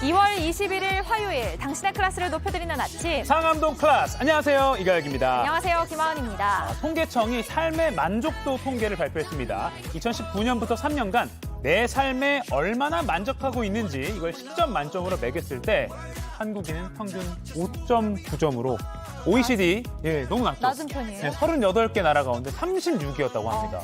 2월 21일 화요일 당신의 클래스를 높여드리는 아침. 상암동 클래스. 안녕하세요. 이가혁입니다. 안녕하세요. 김하은입니다. 통계청이 삶의 만족도 통계를 발표했습니다. 2019년부터 3년간 내 삶에 얼마나 만족하고 있는지 이걸 10점 만점으로 매겼을 때 한국인은 평균 5.9점으로 OECD 너무 낮죠. 낮은 편이에요. 네, 38개 나라 가운데 36위였다고 합니다.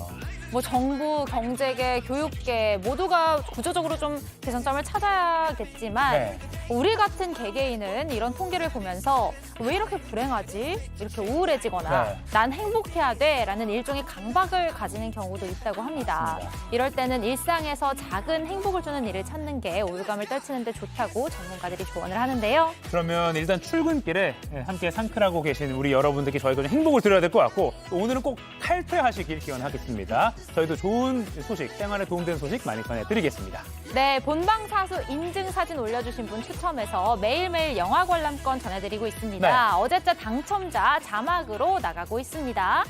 뭐 정부, 경제계, 교육계 모두가 구조적으로 좀 개선점을 찾아야겠지만 네. 우리 같은 개개인은 이런 통계를 보면서 왜 이렇게 불행하지? 이렇게 우울해지거나 네. 난 행복해야 돼 라는 일종의 강박을 가지는 경우도 있다고 합니다. 맞습니다. 이럴 때는 일상에서 작은 행복을 주는 일을 찾는 게 우울감을 떨치는 데 좋다고 전문가들이 조언을 하는데요. 그러면 일단 출근길에 함께 상클하고 계신 우리 여러분들께 저희가 좀 행복을 드려야 될 것 같고 또 오늘은 꼭 칼퇴하시길 기원하겠습니다. 저희도 좋은 소식, 생활에 도움되는 소식 많이 전해드리겠습니다. 네, 본방사수 인증사진 올려주신 분 추첨해서 매일매일 영화 관람권 전해드리고 있습니다. 네. 어제자 당첨자 자막으로 나가고 있습니다.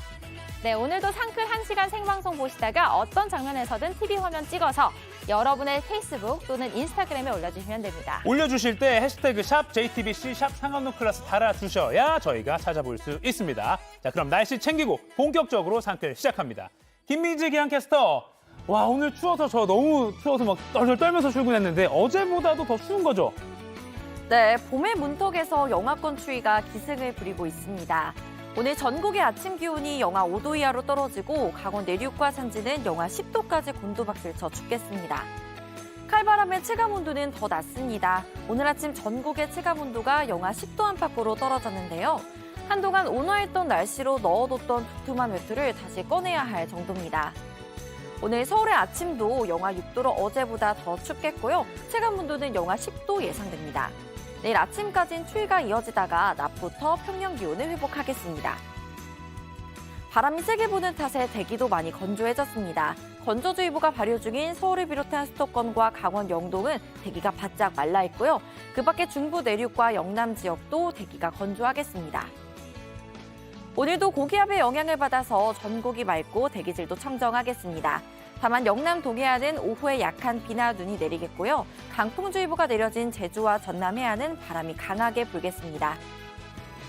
네, 오늘도 상클 1시간 생방송 보시다가 어떤 장면에서든 TV 화면 찍어서 여러분의 페이스북 또는 인스타그램에 올려주시면 됩니다. 올려주실 때 해시태그 샵 JTBC 샵 상암동 클래스 달아주셔야 저희가 찾아볼 수 있습니다. 자, 그럼 날씨 챙기고 본격적으로 상클 시작합니다. 김민지 기상캐스터. 와, 오늘 추워서 저 너무 추워서 막 떨떨 떨면서 출근했는데 어제보다도 더 추운 거죠? 네, 봄의 문턱에서 영하권 추위가 기승을 부리고 있습니다. 오늘 전국의 아침 기온이 영하 5도 이하로 떨어지고 강원 내륙과 산지는 영하 10도까지 곤두박질 쳐 춥겠습니다. 칼바람의 체감온도는 더 낮습니다. 오늘 아침 전국의 체감온도가 영하 10도 안팎으로 떨어졌는데요. 한동안 온화했던 날씨로 넣어뒀던 두툼한 외투를 다시 꺼내야 할 정도입니다. 오늘 서울의 아침도 영하 6도로 어제보다 더 춥겠고요. 체감온도는 영하 10도 예상됩니다. 내일 아침까지는 추위가 이어지다가 낮부터 평년 기온을 회복하겠습니다. 바람이 세게 부는 탓에 대기도 많이 건조해졌습니다. 건조주의보가 발효 중인 서울을 비롯한 수도권과 강원 영동은 대기가 바짝 말라 있고요. 그 밖에 중부 내륙과 영남 지역도 대기가 건조하겠습니다. 오늘도 고기압의 영향을 받아서 전국이 맑고 대기질도 청정하겠습니다. 다만 영남 동해안은 오후에 약한 비나 눈이 내리겠고요. 강풍주의보가 내려진 제주와 전남 해안은 바람이 강하게 불겠습니다.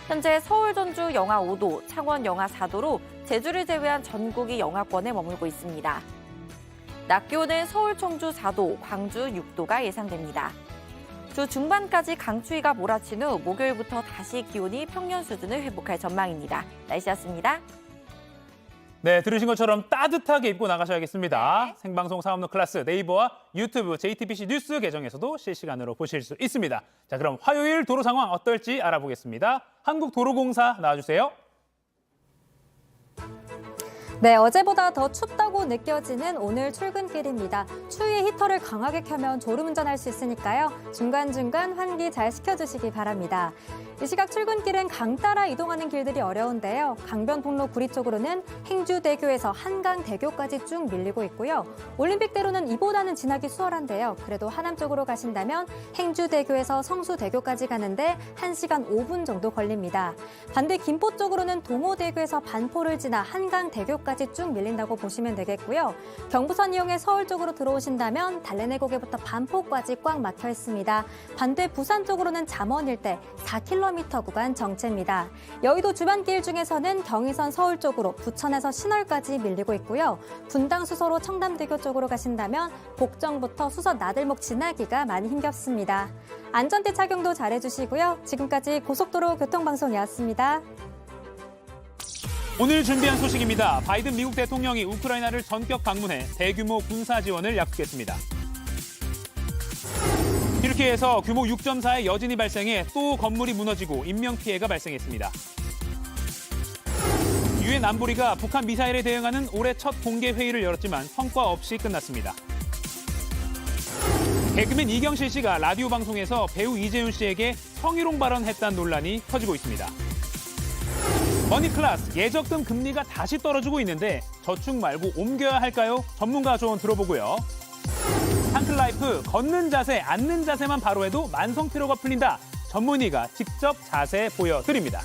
현재 서울, 전주 영하 5도, 창원 영하 4도로 제주를 제외한 전국이 영하권에 머물고 있습니다. 낮 기온은 서울, 청주 4도, 광주 6도가 예상됩니다. 주 중반까지 강추위가 몰아친 후 목요일부터 다시 기온이 평년 수준을 회복할 전망입니다. 날씨였습니다. 네, 들으신 것처럼 따뜻하게 입고 나가셔야겠습니다. 생방송 상암동 클래스 네이버와 유튜브 JTBC 뉴스 계정에서도 실시간으로 보실 수 있습니다. 자, 그럼 화요일 도로 상황 어떨지 알아보겠습니다. 한국도로공사 나와주세요. 네, 어제보다 더 춥다고 느껴지는 오늘 출근길입니다. 추위에 히터를 강하게 켜면 졸음운전할 수 있으니까요. 중간중간 환기 잘 시켜주시기 바랍니다. 이 시각 출근길은 강 따라 이동하는 길들이 어려운데요. 강변북로 구리 쪽으로는 행주대교에서 한강대교까지 쭉 밀리고 있고요. 올림픽대로는 이보다는 지나기 수월한데요. 그래도 하남 쪽으로 가신다면 행주대교에서 성수대교까지 가는데 1시간 5분 정도 걸립니다. 반대 김포 쪽으로는 동호대교에서 반포를 지나 한강대교까지 쭉 밀린다고 보시면 되겠고요. 경부선 이용해 서울 쪽으로 들어오신다면 달래내 고개부터 반포까지 꽉 막혀 있습니다. 반대 부산 쪽으로는 잠원 일대 4km 구간 정체입니다. 여의도 주반길 중에서는 경의선 서울 쪽으로 부천에서 신월까지 밀리고 있고요. 분당 수서로 청담대교 쪽으로 가신다면 복정부터 수서 나들목 지나기가 많이 힘겹습니다. 안전대 착용도 잘해주시고요. 지금까지 고속도로 교통방송이었습니다. 오늘 준비한 소식입니다. 바이든 미국 대통령이 우크라이나를 전격 방문해 대규모 군사 지원을 약속했습니다. 튀르키예에서 규모 6.4의 여진이 발생해 또 건물이 무너지고 인명피해가 발생했습니다. 유엔 안보리가 북한 미사일에 대응하는 올해 첫 공개 회의를 열었지만 성과 없이 끝났습니다. 개그맨 이경실 씨가 라디오 방송에서 배우 이재훈 씨에게 성희롱 발언했다는 논란이 커지고 있습니다. 머니클래스, 예적금 금리가 다시 떨어지고 있는데 저축 말고 옮겨야 할까요? 전문가 조언 들어보고요. 상클라이프, 걷는 자세, 앉는 자세만 바로 해도 만성 피로가 풀린다. 전문의가 직접 자세 보여드립니다.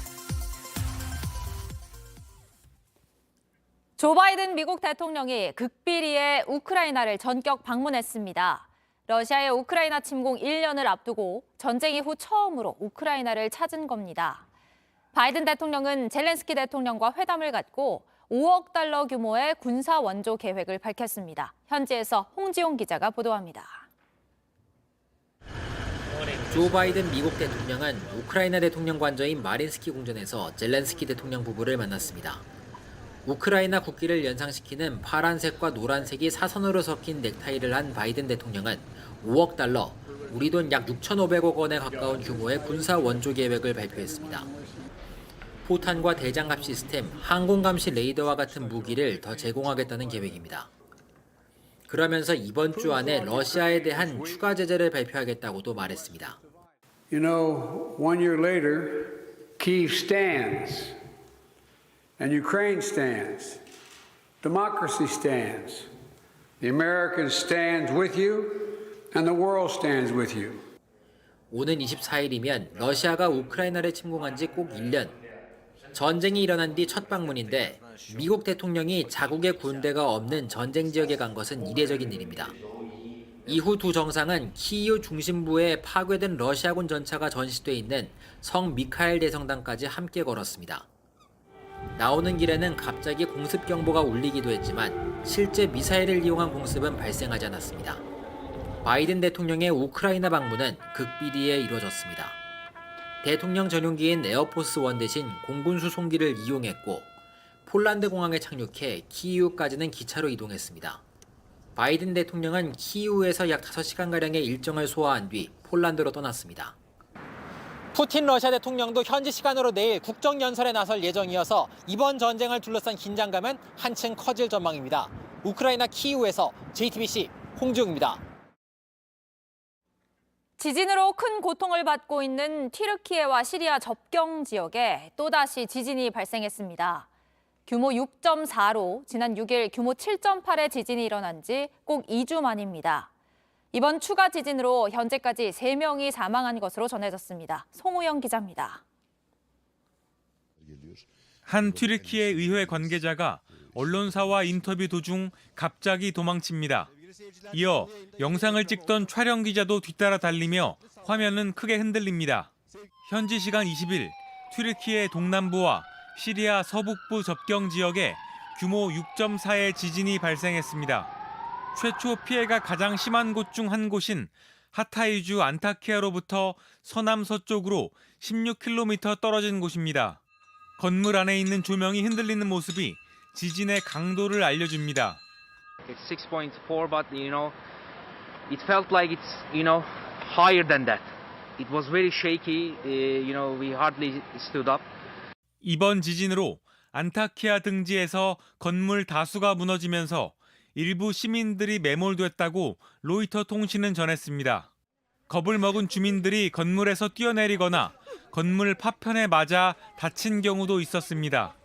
조 바이든 미국 대통령이 극비리에 우크라이나를 전격 방문했습니다. 러시아의 우크라이나 침공 1년을 앞두고 전쟁 이후 처음으로 우크라이나를 찾은 겁니다. 바이든 대통령은 젤렌스키 대통령과 회담을 갖고 5억 달러 규모의 군사 원조 계획을 밝혔습니다. 현지에서 홍지용 기자가 보도합니다. 조 바이든 미국 대통령은 우크라이나 대통령 관저인 마린스키 궁전에서 젤렌스키 대통령 부부를 만났습니다. 우크라이나 국기를 연상시키는 파란색과 노란색이 사선으로 섞인 넥타이를 한 바이든 대통령은 5억 달러, 우리 돈 약 6,500억 원에 가까운 규모의 군사 원조 계획을 발표했습니다. 포탄과 대장갑 시스템, 항공감시 레이더와 같은 무기를 더 제공하겠다는 계획입니다. 그러면서 이번 주 안에 러시아에 대한 추가 제재를 발표하겠다고도 말했습니다. You know, 1 year later, Kyiv stands, and Ukraine stands, democracy stands, the Americans stand with you, and the world stands with you. 오는 24일이면 러시아가 우크라이나를 침공한 지 꼭 1년. 전쟁이 일어난 뒤 첫 방문인데 미국 대통령이 자국의 군대가 없는 전쟁 지역에 간 것은 이례적인 일입니다. 이후 두 정상은 키이우 중심부에 파괴된 러시아군 전차가 전시돼 있는 성 미카엘 대성당까지 함께 걸었습니다. 나오는 길에는 갑자기 공습 경보가 울리기도 했지만 실제 미사일을 이용한 공습은 발생하지 않았습니다. 바이든 대통령의 우크라이나 방문은 극비리에 이루어졌습니다. 대통령 전용기인 에어포스 원 대신 공군 수송기를 이용했고 폴란드 공항에 착륙해 키이우까지는 기차로 이동했습니다. 바이든 대통령은 키이우에서 약 5시간가량의 일정을 소화한 뒤 폴란드로 떠났습니다. 푸틴 러시아 대통령도 현지 시간으로 내일 국정연설에 나설 예정이어서 이번 전쟁을 둘러싼 긴장감은 한층 커질 전망입니다. 우크라이나 키이우에서 JTBC 홍지웅입니다. 지진으로 큰 고통을 받고 있는 튀르키예와 시리아 접경 지역에 또다시 지진이 발생했습니다. 규모 6.4로 지난 6일 규모 7.8의 지진이 일어난 지 꼭 2주 만입니다. 이번 추가 지진으로 현재까지 3명이 사망한 것으로 전해졌습니다. 송우영 기자입니다. 한 튀르키예 의회 관계자가 언론사와 인터뷰 도중 갑자기 도망칩니다. 이어 영상을 찍던 촬영 기자도 뒤따라 달리며 화면은 크게 흔들립니다. 현지 시간 20일 튀르키예 동남부와 시리아 서북부 접경 지역에 규모 6.4의 지진이 발생했습니다. 최초 피해가 가장 심한 곳 중 한 곳인 하타이주 안타키아로부터 서남서쪽으로 16km 떨어진 곳입니다. 건물 안에 있는 조명이 흔들리는 모습이 지진의 강도를 알려줍니다. It's 6.4, but it felt like it's higher than that. It was very shaky. We hardly stood up. 이번 지진으로 안타키아 등지에서 건물 다수가 무너지면서 일부 시민들이 매몰됐다고 로이터 통신은 전했습니다. 겁을 먹은 주민들이 건물에서 뛰어내리거나 건물 파편에 맞아 다친 경우도 있었습니다.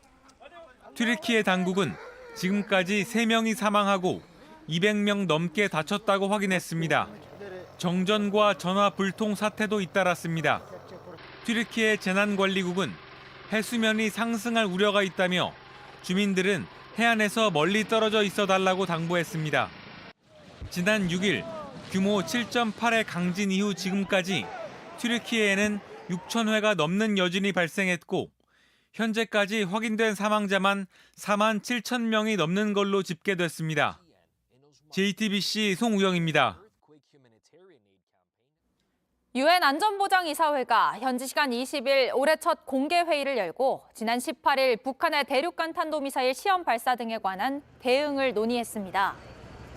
튀르키예 당국은 지금까지 3명이 사망하고 200명 넘게 다쳤다고 확인했습니다. 정전과 전화 불통 사태도 잇따랐습니다. 튀르키예 재난관리국은 해수면이 상승할 우려가 있다며 주민들은 해안에서 멀리 떨어져 있어 달라고 당부했습니다. 지난 6일 규모 7.8의 강진 이후 지금까지 튀르키예에는 6,000회가 넘는 여진이 발생했고 현재까지 확인된 사망자만 4만 7천 명이 넘는 걸로 집계됐습니다. JTBC 송우영입니다. 유엔 안전보장이사회가 현지 시간 20일 올해 첫 공개 회의를 열고 지난 18일 북한의 대륙간 탄도미사일 시험 발사 등에 관한 대응을 논의했습니다.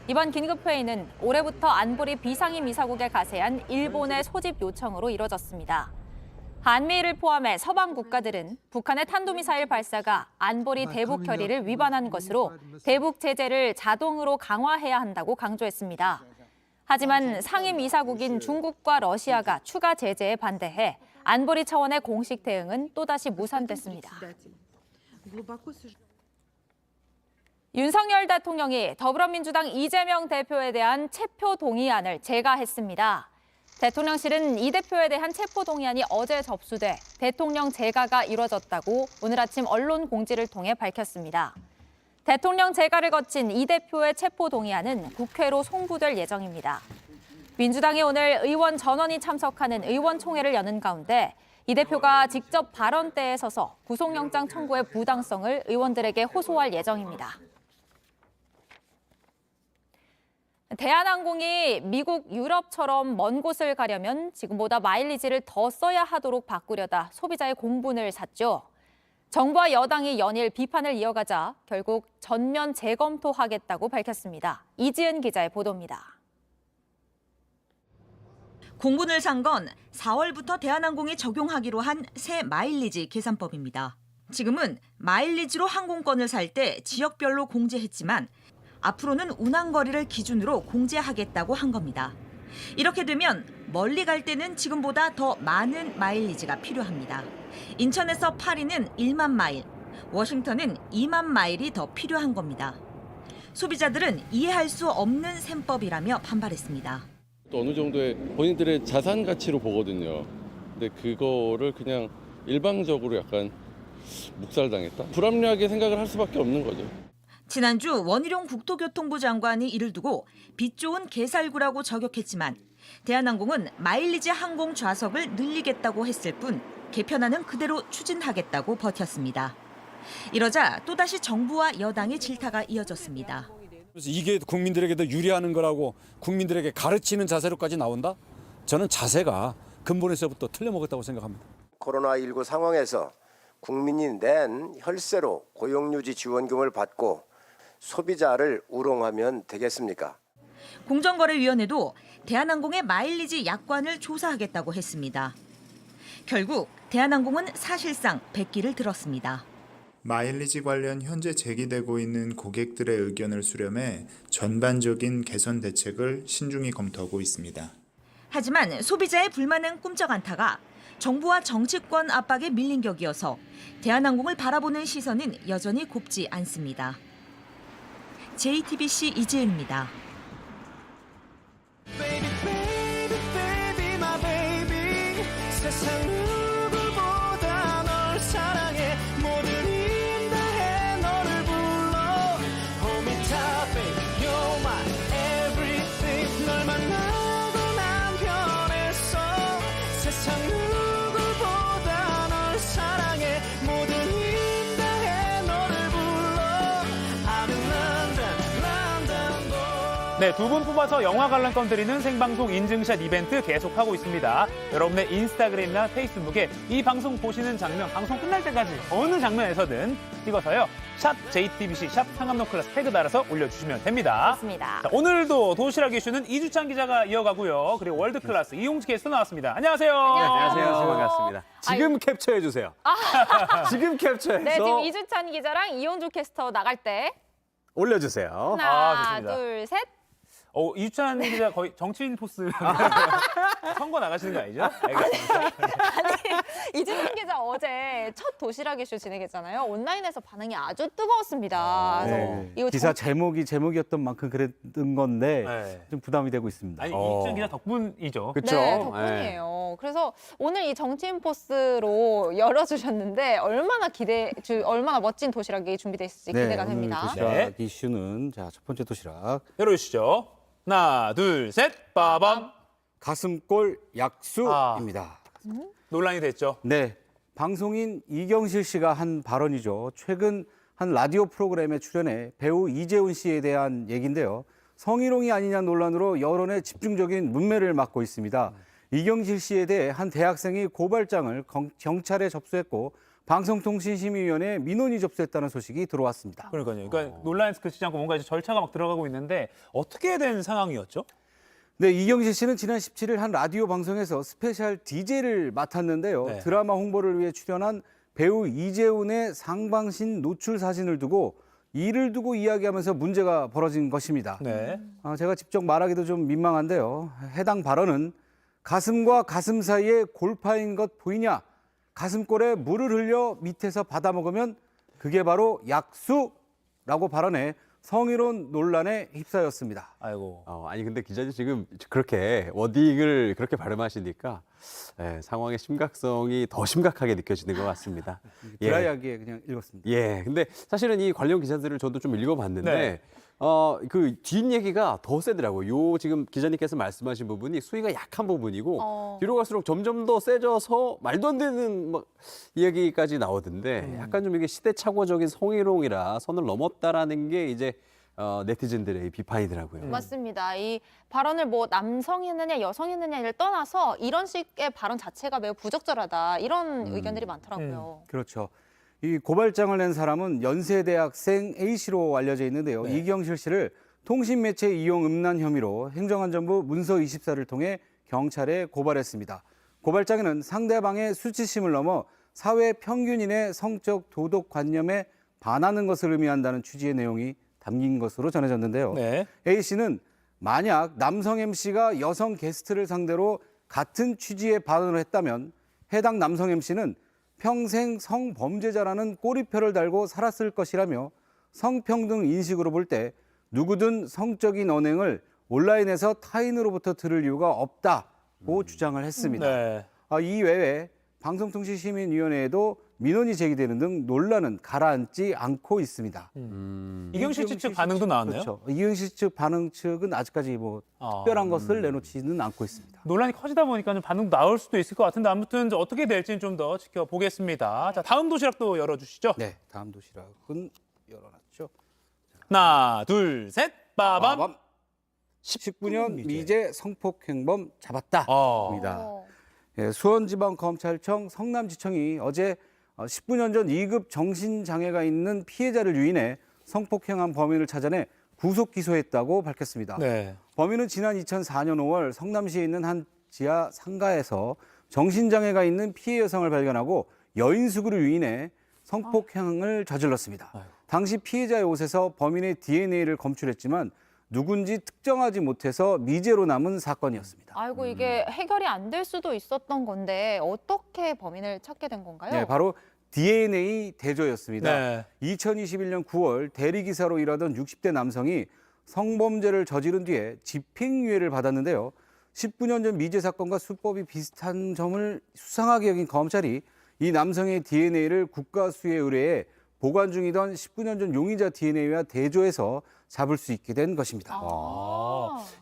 이번 긴급회의는 올해부터 안보리 비상임 이사국에 가세한 일본의 소집 요청으로 이뤄졌습니다. 한미일을 포함해 서방 국가들은 북한의 탄도미사일 발사가 안보리 대북 결의를 위반한 것으로 대북 제재를 자동으로 강화해야 한다고 강조했습니다. 하지만 상임 이사국인 중국과 러시아가 추가 제재에 반대해 안보리 차원의 공식 대응은 또다시 무산됐습니다. 윤석열 대통령이 더불어민주당 이재명 대표에 대한 체포 동의안을 제가했습니다. 대통령실은 이 대표에 대한 체포 동의안이 어제 접수돼 대통령 제가가 이뤄졌다고 오늘 아침 언론 공지를 통해 밝혔습니다. 대통령 제가를 거친 이 대표의 체포 동의안은 국회로 송부될 예정입니다. 민주당이 오늘 의원 전원이 참석하는 의원총회를 여는 가운데 이 대표가 직접 발언대에 서서 구속영장 청구의 부당성을 의원들에게 호소할 예정입니다. 대한항공이 미국, 유럽처럼 먼 곳을 가려면 지금보다 마일리지를 더 써야 하도록 바꾸려다 소비자의 공분을 샀죠. 정부와 여당이 연일 비판을 이어가자 결국 전면 재검토하겠다고 밝혔습니다. 이지은 기자의 보도입니다. 공분을 산 건 4월부터 대한항공이 적용하기로 한 새 마일리지 계산법입니다. 지금은 마일리지로 항공권을 살 때 지역별로 공제했지만 앞으로는 운항거리를 기준으로 공제하겠다고 한 겁니다. 이렇게 되면 멀리 갈 때는 지금보다 더 많은 마일리지가 필요합니다. 인천에서 파리는 1만 마일, 워싱턴은 2만 마일이 더 필요한 겁니다. 소비자들은 이해할 수 없는 셈법이라며 반발했습니다. 또 어느 정도의 본인들의 자산 가치로 보거든요. 근데 그거를 그냥 일방적으로 약간 묵살당했다? 불합리하게 생각을 할 수밖에 없는 거죠. 지난주 원희룡 국토교통부 장관이 이를 두고 빛 좋은 개살구라고 저격했지만 대한항공은 마일리지 항공 좌석을 늘리겠다고 했을 뿐 개편안은 그대로 추진하겠다고 버텼습니다. 이러자 또다시 정부와 여당의 질타가 이어졌습니다. 그래서 이게 국민들에게도 유리하는 거라고 국민들에게 가르치는 자세로까지 나온다? 저는 자세가 근본에서부터 틀려먹었다고 생각합니다. 코로나19 상황에서 국민이 낸 혈세로 고용유지 지원금을 받고 소비자를 우롱하면 되겠습니까? 공정거래위원회도 대한항공의 마일리지 약관을 조사하겠다고 했습니다. 결국 대한항공은 사실상 백기를 들었습니다. 마일리지 관련 현재 제기되고 있는 고객들의 의견을 수렴해 전반적인 개선 대책을 신중히 검토하고 있습니다. 하지만 소비자의 불만은 꿈쩍 않다가 정부와 정치권 압박에 밀린 격이어서 대한항공을 바라보는 시선은 여전히 곱지 않습니다. JTBC 이지은입니다. 네, 두 분 뽑아서 영화 관람권 드리는 생방송 인증샷 이벤트 계속하고 있습니다. 여러분의 인스타그램이나 페이스북에 이 방송 보시는 장면, 방송 끝날 때까지 어느 장면에서든 찍어서요. 샵 JTBC, 샵 상암동 클래스 태그 달아서 올려주시면 됩니다. 그렇습니다. 자, 오늘도 도시락 이슈는 이주찬 기자가 이어가고요. 그리고 월드클래스 이용지 캐스터 나왔습니다. 안녕하세요. 안녕하세요. 반갑습니다. 지금 캡처해 주세요. 지금 캡처해서 네, 지금 이주찬 기자랑 이용주 캐스터 나갈 때 올려주세요. 하나, 좋습니다. 둘, 셋. 이주찬 기자 거의 정치인 포스. 선거 나가시는 거 아니죠? 알겠습니다. 아니, 이주찬 기자 어제 첫 도시락 이슈 진행했잖아요. 온라인에서 반응이 아주 뜨거웠습니다. 그래서 이거 기사 제목이었던 만큼 그랬던 건데 네. 좀 부담이 되고 있습니다. 아니, 이주찬 기자 덕분이죠. 그렇죠. 네, 덕분이에요. 그래서 오늘 이 정치인 포스로 열어주셨는데 얼마나 멋진 도시락이 준비되어 있을지 기대가 됩니다. 오늘 도시락 네. 이슈는 자, 첫 번째 도시락. 열어주시죠. 하나, 둘, 셋, 빠밤. 가슴골 약수입니다. 논란이 됐죠. 네, 방송인 이경실 씨가 한 발언이죠. 최근 한 라디오 프로그램에 출연해 배우 이재훈 씨에 대한 얘기인데요. 성희롱이 아니냐 논란으로 여론의 집중적인 문매를 맡고 있습니다. 이경실 씨에 대해 한 대학생이 고발장을 경찰에 접수했고 방송통신심의위원회에 민원이 접수했다는 소식이 들어왔습니다. 그러니까요. 그러니까 논란에서 그치지 않고 뭔가 이제 절차가 막 들어가고 있는데 어떻게 된 상황이었죠? 네, 이경실 씨는 지난 17일 한 라디오 방송에서 스페셜 DJ를 맡았는데요. 네. 드라마 홍보를 위해 출연한 배우 이재훈의 상반신 노출 사진을 두고 이를 두고 이야기하면서 문제가 벌어진 것입니다. 네. 제가 직접 말하기도 좀 민망한데요. 해당 발언은 가슴과 가슴 사이에 골파인 것 보이냐? 가슴골에 물을 흘려 밑에서 받아 먹으면 그게 바로 약수라고 발언해 성희롱 논란에 휩싸였습니다. 아이고. 아니 근데 기자님 지금 그렇게 워딩을 그렇게 발음하시니까 상황의 심각성이 더 심각하게 느껴지는 것 같습니다. 드라이하게 그냥 읽었습니다. 예, 근데 사실은 이 관련 기사들을 저도 좀 읽어봤는데 네. 그 뒷얘기가 더 세더라고요. 요 지금 기자님께서 말씀하신 부분이 수위가 약한 부분이고 뒤로 갈수록 점점 더 세져서 말도 안 되는 막 이야기까지 나오던데 약간 좀 이게 시대착오적인 성희롱이라 선을 넘었다라는 게 이제 네티즌들의 비판이더라고요. 맞습니다. 이 발언을 뭐 남성이 했느냐 여성이 했느냐를 떠나서 이런 식의 발언 자체가 매우 부적절하다 이런 의견들이 많더라고요. 그렇죠. 이 고발장을 낸 사람은 연세대학생 A씨로 알려져 있는데요. 이경실 씨를 통신매체 이용 음란 혐의로 행정안전부 문서 24를 통해 경찰에 고발했습니다. 고발장에는 상대방의 수치심을 넘어 사회 평균인의 성적 도덕관념에 반하는 것을 의미한다는 취지의 내용이 담긴 것으로 전해졌는데요. A씨는 만약 남성 MC가 여성 게스트를 상대로 같은 취지의 발언을 했다면 해당 남성 MC는 평생 성범죄자라는 꼬리표를 달고 살았을 것이라며 성평등 인식으로 볼 때 누구든 성적인 언행을 온라인에서 타인으로부터 들을 이유가 없다고 주장을 했습니다. 이 외에 방송통신시민위원회에도 민원이 제기되는 등 논란은 가라앉지 않고 있습니다. 이경실 씨 측 반응도 나왔나요? 그렇죠. 이경실 측 반응 측은 아직까지 뭐 특별한 것을 내놓지는 않고 있습니다. 논란이 커지다 보니까 좀 반응도 나올 수도 있을 것 같은데 아무튼 어떻게 될지는 좀 더 지켜보겠습니다. 자, 다음 도시락도 열어주시죠. 네, 다음 도시락은 열어놨죠. 하나, 둘, 셋, 빠밤. 19년 미제 성폭행범 잡았다입니다. 수원지방검찰청 성남지청이 어제 19년 전 2급 정신장애가 있는 피해자를 유인해 성폭행한 범인을 찾아내 구속 기소했다고 밝혔습니다. 범인은 지난 2004년 5월 성남시에 있는 한 지하 상가에서 정신장애가 있는 피해 여성을 발견하고 여인숙으로 유인해 성폭행을 저질렀습니다. 당시 피해자의 옷에서 범인의 DNA를 검출했지만 누군지 특정하지 못해서 미제로 남은 사건이었습니다. 아이고 이게 해결이 안 될 수도 있었던 건데 어떻게 범인을 찾게 된 건가요? 네, 바로 DNA 대조였습니다. 2021년 9월 대리기사로 일하던 60대 남성이 성범죄를 저지른 뒤에 집행유예를 받았는데요. 19년 전 미제 사건과 수법이 비슷한 점을 수상하게 여긴 검찰이 이 남성의 DNA를 국가수에 의뢰해 보관 중이던 19년 전 용의자 DNA와 대조해서 잡을 수 있게 된 것입니다.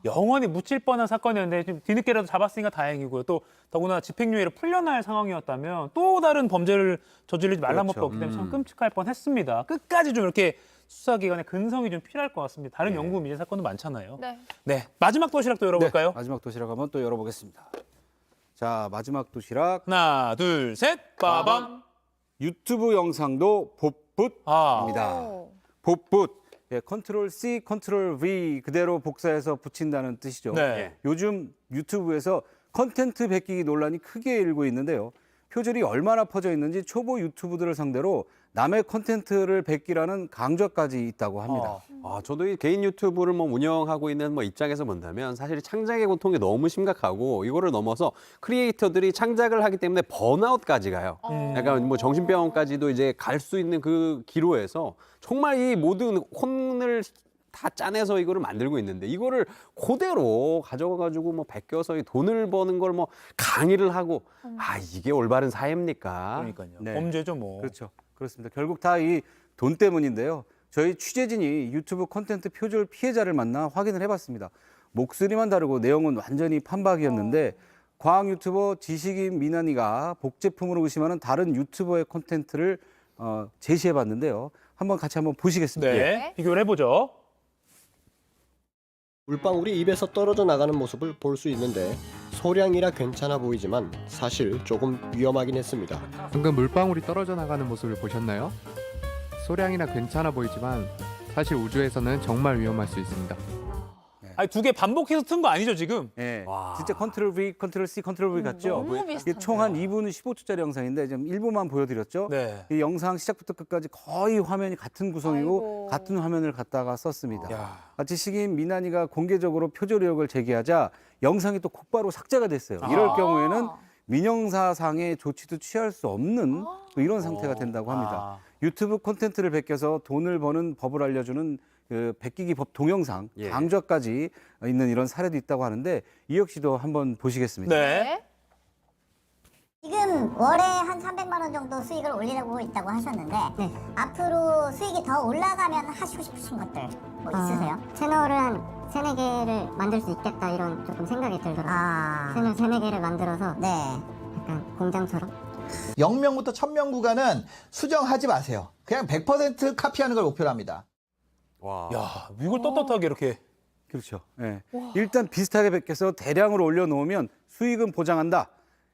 영원히 묻힐 뻔한 사건이었는데 좀 뒤늦게라도 잡았으니까 다행이고요. 또 더구나 집행유예를 풀려날 상황이었다면 또 다른 범죄를 저지르지 말란 법도 없기 때문에 참 끔찍할 뻔했습니다. 끝까지 좀 이렇게 수사기관의 근성이 좀 필요할 것 같습니다. 다른 영구 미제 사건도 많잖아요. 마지막 도시락도 열어볼까요? 마지막 도시락 한번 또 열어보겠습니다. 자, 마지막 도시락. 하나, 둘, 셋, 빠밤. 유튜브 영상도 복붙입니다. 복붙. 컨트롤 C, 컨트롤 V 그대로 복사해서 붙인다는 뜻이죠. 요즘 유튜브에서 컨텐츠 베끼기 논란이 크게 일고 있는데요. 표절이 얼마나 퍼져 있는지 초보 유튜브들을 상대로 남의 컨텐츠를 베끼라는 강조까지 있다고 합니다. 저도 이 개인 유튜브를 운영하고 있는 입장에서 본다면 사실 창작의 고통이 너무 심각하고 이거를 넘어서 크리에이터들이 창작을 하기 때문에 번아웃까지 가요. 약간 정신병원까지도 이제 갈 수 있는 그 기로에서 정말 이 모든 혼을 다 짜내서 이거를 만들고 있는데 이거를 그대로 가져가가지고 베껴서 돈을 버는 걸 강의를 하고 이게 올바른 사회입니까? 그러니까요. 범죄죠 뭐. 그렇죠. 그렇습니다. 결국 다 이 돈 때문인데요. 저희 취재진이 유튜브 콘텐츠 표절 피해자를 만나 확인을 해봤습니다. 목소리만 다르고 내용은 완전히 판박이었는데 과학 유튜버 지식인 미나니가 복제품으로 의심하는 다른 유튜버의 콘텐츠를 제시해봤는데요. 같이 한번 보시겠습니다. 비교를 해보죠. 물방울이 입에서 떨어져 나가는 모습을 볼 수 있는데 소량이라 괜찮아 보이지만 사실 조금 위험하긴 했습니다. 방금 물방울이 떨어져 나가는 모습을 보셨나요? 소량이나 괜찮아 보이지만 사실 우주에서는 정말 위험할 수 있습니다. 두 개 반복해서 튼 거 아니죠 지금? 진짜 컨트롤 V, 컨트롤 C, 컨트롤 V 같죠? 총 한 2분 15초짜리 영상인데 좀 일부만 보여드렸죠? 이 영상 시작부터 끝까지 거의 화면이 같은 구성이고 같은 화면을 갖다가 썼습니다. 지식인 미나니가 공개적으로 표절 의혹을 제기하자 영상이 또 곧바로 삭제가 됐어요. 이럴 경우에는 민형사상의 조치도 취할 수 없는 이런 상태가 된다고 합니다. 유튜브 콘텐츠를 베껴서 돈을 버는 법을 알려주는 그 베끼기 법 동영상 강좌까지 있는 이런 사례도 있다고 하는데 이 역시도 한번 보시겠습니다. 지금 지금 월에 한 300만 원 정도 수익을 올리려고 있다고 하셨는데 앞으로 수익이 더 올라가면 하시고 싶으신 것들 뭐 있으세요? 채널을 한 3-4개를 만들 수 있겠다 이런 조금 생각이 들더라고요. 채널 3-4개를 만들어서 약간 공장처럼. 0명부터 1000명 구간은 수정하지 마세요. 그냥 100% 카피하는 걸 목표로 합니다. 와. 야, 이걸 떳떳하게 이렇게. 그렇죠. 예. 일단 비슷하게 베껴서 대량으로 올려놓으면 수익은 보장한다.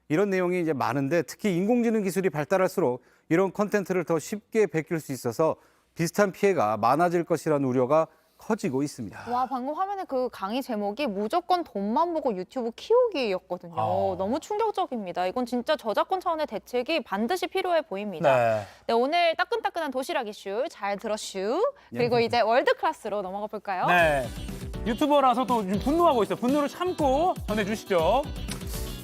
이런 내용이 이제 많은데 특히 인공지능 기술이 발달할수록 이런 컨텐츠를 더 쉽게 베낄 수 있어서 비슷한 피해가 많아질 것이라는 우려가 커지고 있습니다. 와, 방금 화면에 그 강의 제목이 무조건 돈만 보고 유튜브 키우기였거든요. 너무 충격적입니다. 이건 진짜 저작권 차원의 대책이 반드시 필요해 보입니다. 네, 오늘 따끈따끈한 도시락 이슈 잘 들었슈. 그리고 이제 월드 클래스로 넘어가 볼까요? 네. 유튜버라서 또 좀 분노하고 있어요. 분노를 참고 전해주시죠.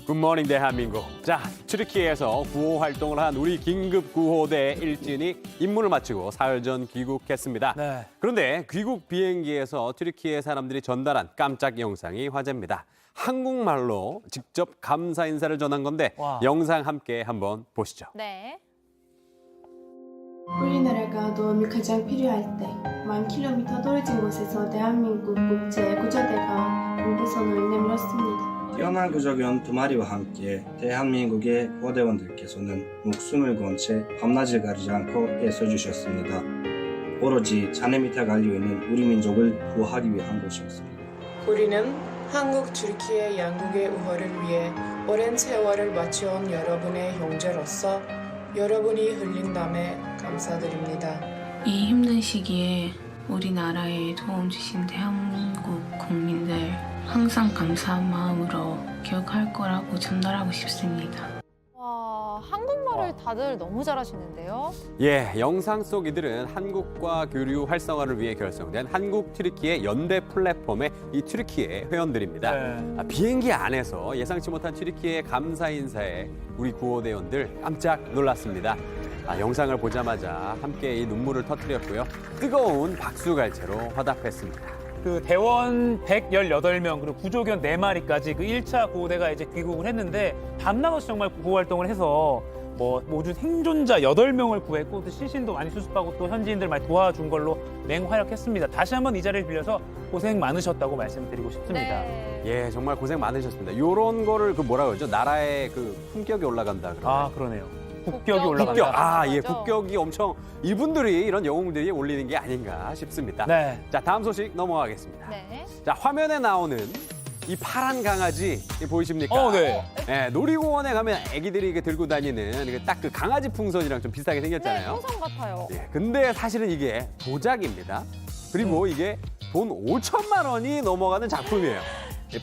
굿모닝 대한민국. 자, 튀르키예에서 구호 활동을 한 우리 긴급 구호대 일진이 임무를 마치고 사흘 전 귀국했습니다. 네. 그런데 귀국 비행기에서 튀르키예 사람들이 전달한 깜짝 영상이 화제입니다. 한국말로 직접 감사 인사를 전한 건데 영상 함께 한번 보시죠. 네. 우리나라가 도움이 가장 필요할 때 1000km 떨어진 곳에서 대한민국 국제 구조대가 공부선을 내밀었습니다. 뛰어난 구조견 2마리와 함께 대한민국의 구호대원들께서는 목숨을 건 채 밤낮을 가리지 않고 애써주셨습니다. 오로지 잔해 밑에 갈려있는 우리 민족을 구하기 위한 것이었습니다. 우리는 한국, 튀르키예 양국의 우호를 위해 오랜 세월을 바쳐온 여러분의 형제로서 여러분이 흘린 땀에 감사드립니다. 이 힘든 시기에 우리나라에 도움 주신 대한민국 국민들 항상 감사한 마음으로 기억할 거라고 전달하고 싶습니다. 와, 한국말을 다들 너무 잘하시는데요. 예, 영상 속 이들은 한국과 교류 활성화를 위해 결성된 한국 튀르키예 연대 플랫폼의 이 튀르키예 회원들입니다. 비행기 안에서 예상치 못한 튀르키예 감사 인사에 우리 구호대원들 깜짝 놀랐습니다. 영상을 보자마자 함께 이 눈물을 터뜨렸고요. 뜨거운 박수갈채로 화답했습니다. 그 대원 118명 그리고 구조견 4마리까지 그 1차 구호대가 이제 귀국을 했는데 밤낮없이 정말 구호 활동을 해서 뭐 모두 생존자 8명을 구했고 또 시신도 많이 수습하고 또 현지인들 많이 도와준 걸로 맹활약했습니다. 다시 한번 이 자리를 빌려서 고생 많으셨다고 말씀드리고 싶습니다. 예, 정말 고생 많으셨습니다. 이런 거를 그 뭐라 그러죠? 나라의 그 품격이 올라간다 그러나요? 그러네요. 국격이 올라간다. 국격. 예, 국격이 엄청 이분들이 이런 영웅들이 올리는 게 아닌가 싶습니다. 네. 자, 다음 소식 넘어가겠습니다. 네. 자, 화면에 나오는 이 파란 강아지 보이십니까? 네. 예, 놀이공원에 가면 애기들이 들고 다니는 딱 그 강아지 풍선이랑 좀 비슷하게 생겼잖아요. 네, 풍선 같아요. 예, 근데 사실은 이게 도작입니다. 그리고 이게 돈 5천만 원이 넘어가는 작품이에요.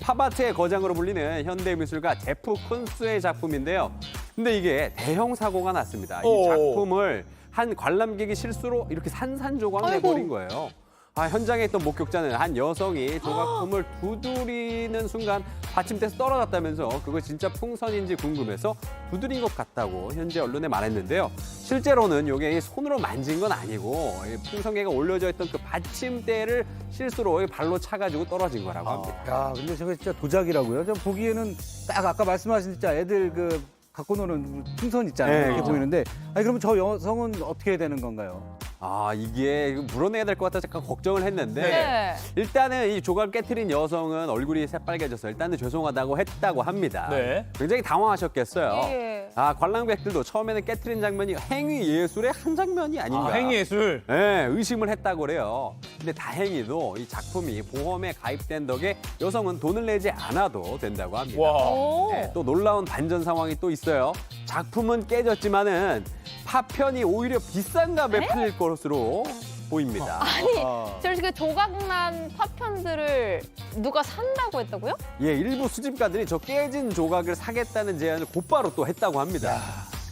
팝아트의 거장으로 불리는 현대미술가 제프 쿤스의 작품인데요. 근데 이게 대형 사고가 났습니다. 이 작품을 한 관람객이 실수로 이렇게 산산조각 내버린 거예요. 현장에 있던 목격자는 한 여성이 조각품을 두드리는 순간 받침대에서 떨어졌다면서 그거 진짜 풍선인지 궁금해서 두드린 것 같다고 현지 언론에 말했는데요. 실제로는 이게 손으로 만진 건 아니고 풍선개가 올려져 있던 그 받침대를 실수로 발로 차가지고 떨어진 거라고 합니다. 야, 근데 저게 진짜 도작이라고요? 저 보기에는 딱 아까 말씀하신 진짜 애들 그 갖고 노는 풍선 있잖아요. 네, 이렇게 그렇죠. 보이는데 그러면 저 여성은 어떻게 해야 되는 건가요? 이게 물어내야 될 것 같아서 잠깐 걱정을 했는데 네. 일단은 이 조각을 깨트린 여성은 얼굴이 새빨개져서 일단은 죄송하다고 했다고 합니다. 네. 굉장히 당황하셨겠어요. 예. 관람객들도 처음에는 깨트린 장면이 행위 예술의 한 장면이 아닌가. 행위 예술. 네, 의심을 했다고 그래요. 근데 다행히도 이 작품이 보험에 가입된 덕에 여성은 돈을 내지 않아도 된다고 합니다. 네, 또 놀라운 반전 상황이 또 있어요. 작품은 깨졌지만은 파편이 오히려 비싼 값에 팔릴 것으로 보입니다. 아니, 저렇게 그 조각난 파편들을 누가 산다고 했다고요? 예, 일부 수집가들이 저 깨진 조각을 사겠다는 제안을 곧바로 또 했다고 합니다.